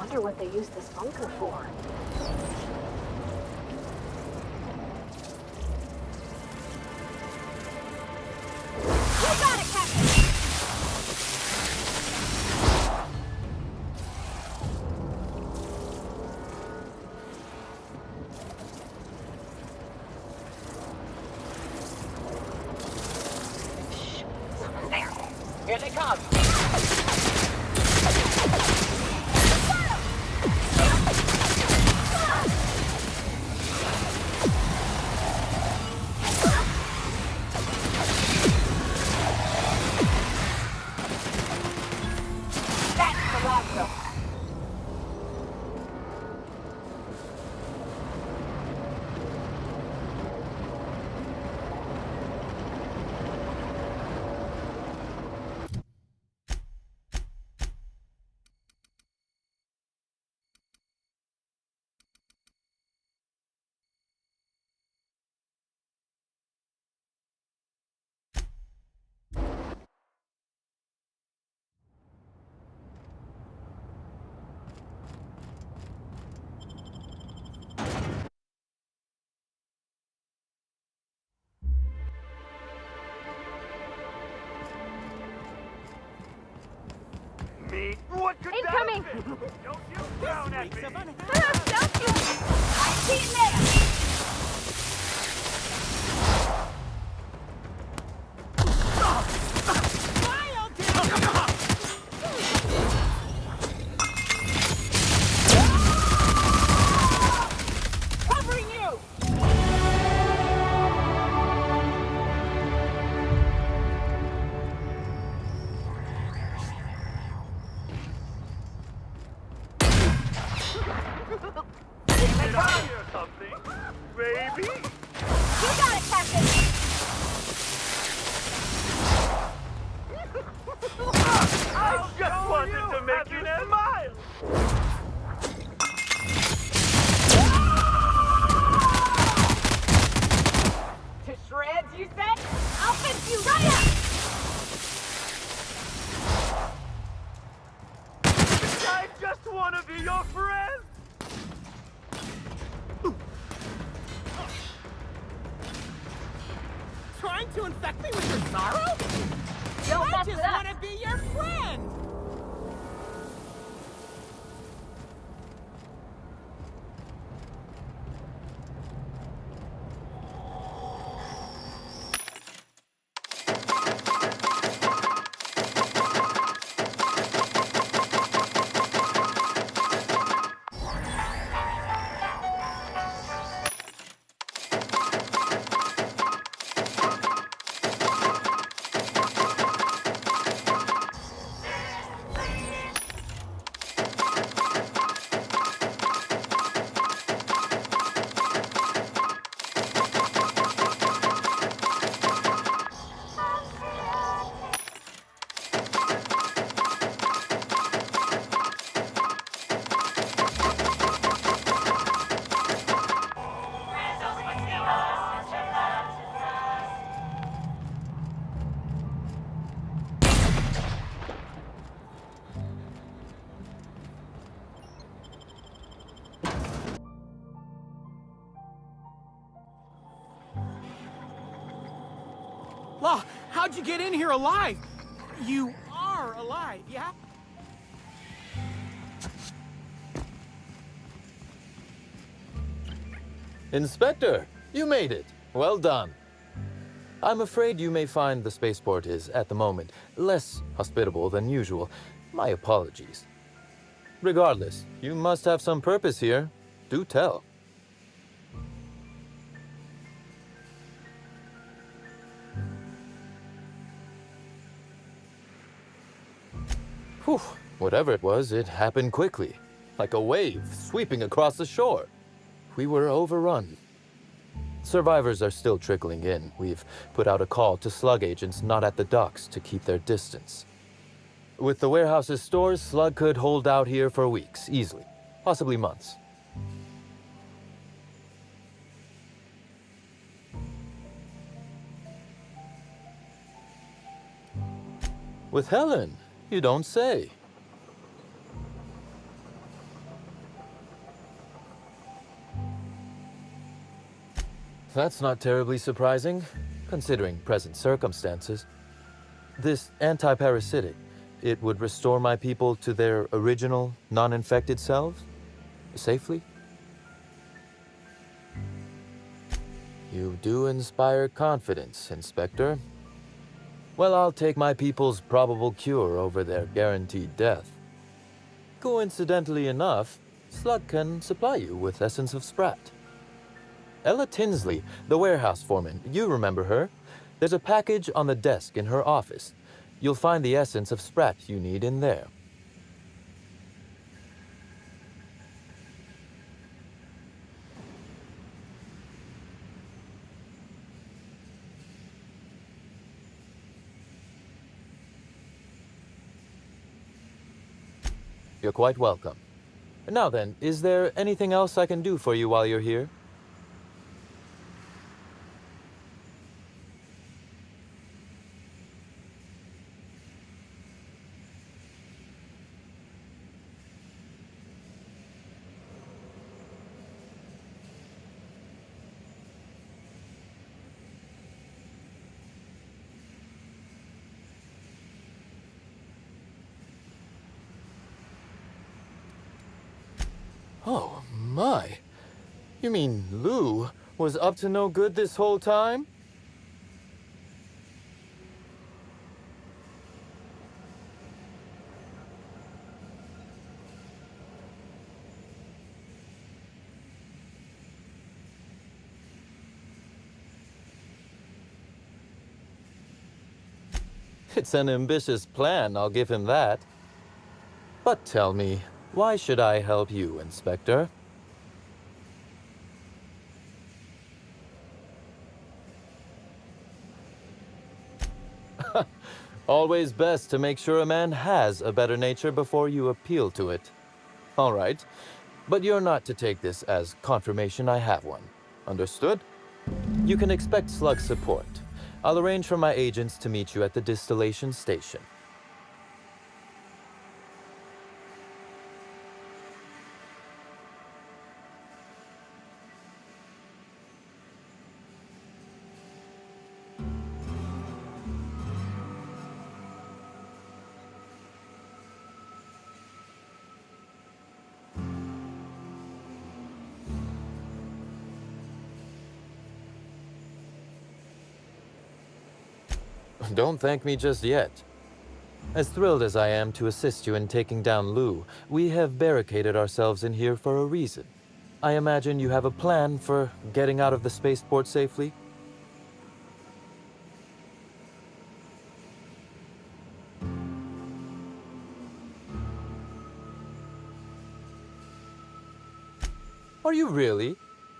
Wonder what they use this bunker for. You got it, Captain! Here they come! Don't you frown at me! Covering you! Did I hear something? Baby? You got it, Captain! I just wanted to make you smile! To shreds, you said? I'll fix you right up! I just want to be your friend! Trying to infect me with your sorrow? Don't I mess just it up. want to be your friend! Law, how'd you get in here alive? You are alive, yeah? Inspector, you made it. Well done. I'm afraid you may find the spaceport is, at the moment, less hospitable than usual. My apologies. Regardless, you must have some purpose here. Do tell. Whew, whatever it was, it happened quickly. Like a wave sweeping across the shore. We were overrun. Survivors are still trickling in. We've put out a call to slug agents not at the docks to keep their distance. With the warehouse's stores, Slug could hold out here for weeks, easily. Possibly months. With Helen? You don't say. That's not terribly surprising, considering present circumstances. This anti-parasitic, it would restore my people to their original, non-infected selves? Safely? You do inspire confidence, Inspector. Well, I'll take my people's probable cure over their guaranteed death. Coincidentally enough, Slug can supply you with Essence of Sprat. Ella Tinsley, the warehouse foreman, you remember her? There's a package on the desk in her office. You'll find the Essence of Sprat you need in there. You're quite welcome. Now then, is there anything else I can do for you while you're here? Oh, my. You mean Lou was up to no good this whole time? It's an ambitious plan, I'll give him that. But tell me, why should I help you, Inspector? Always best to make sure a man has a better nature before you appeal to it. All right, but you're not to take this as confirmation I have one. Understood? You can expect Slug support. I'll arrange for my agents to meet you at the distillation station. Don't thank me just yet. As thrilled as I am to assist you in taking down Lou, we have barricaded ourselves in here for a reason. I imagine you have a plan for getting out of the spaceport safely? Are you really?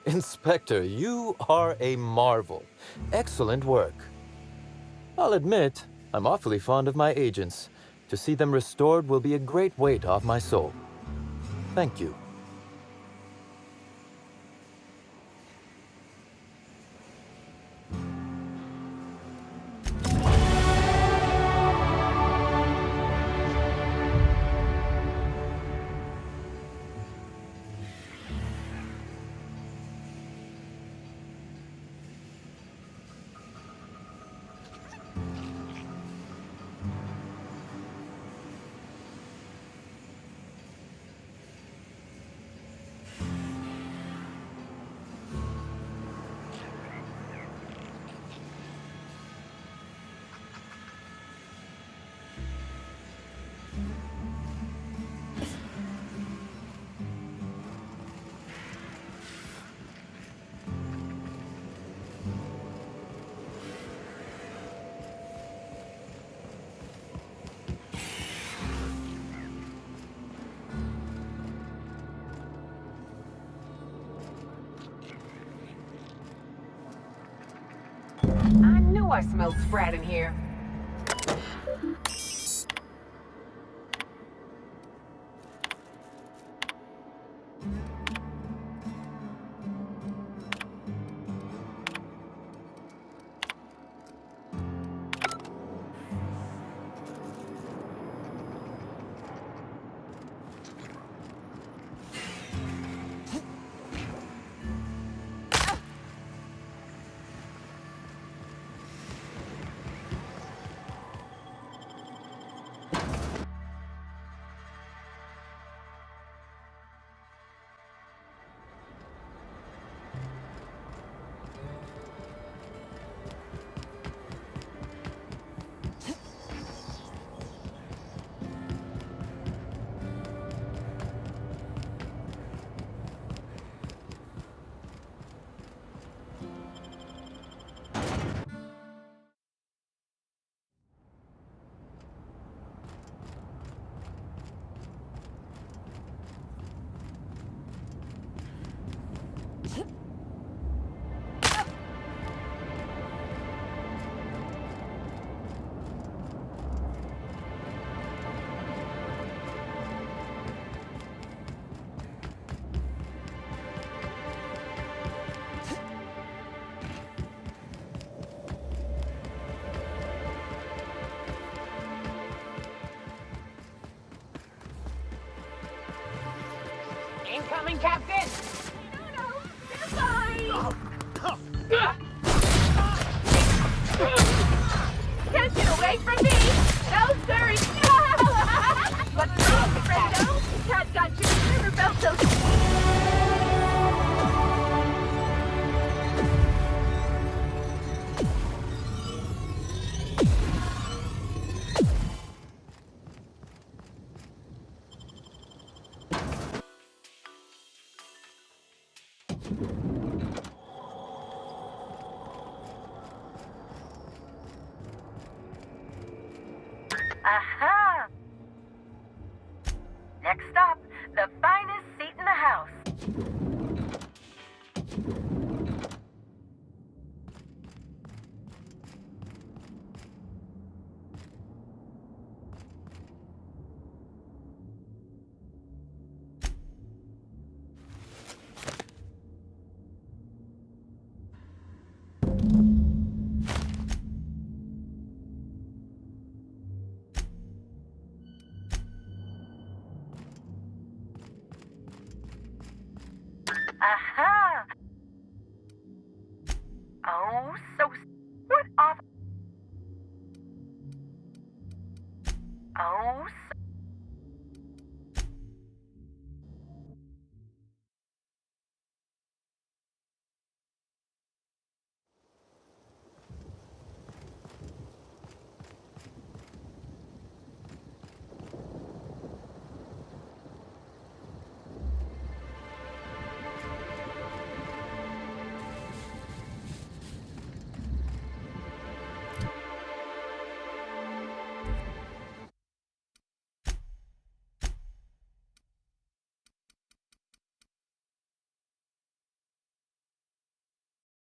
Inspector, you are a marvel. Excellent work. I'll admit, I'm awfully fond of my agents. To see them restored will be a great weight off my soul. Thank you. I knew I smelled Sprat in here. Incoming, Captain! No, they're fine! Can't get away from me! No, sir, no! What's wrong, friendo? Cat got your river belt so... Aha! Next stop, the finest seat in the house. Aha! Oh,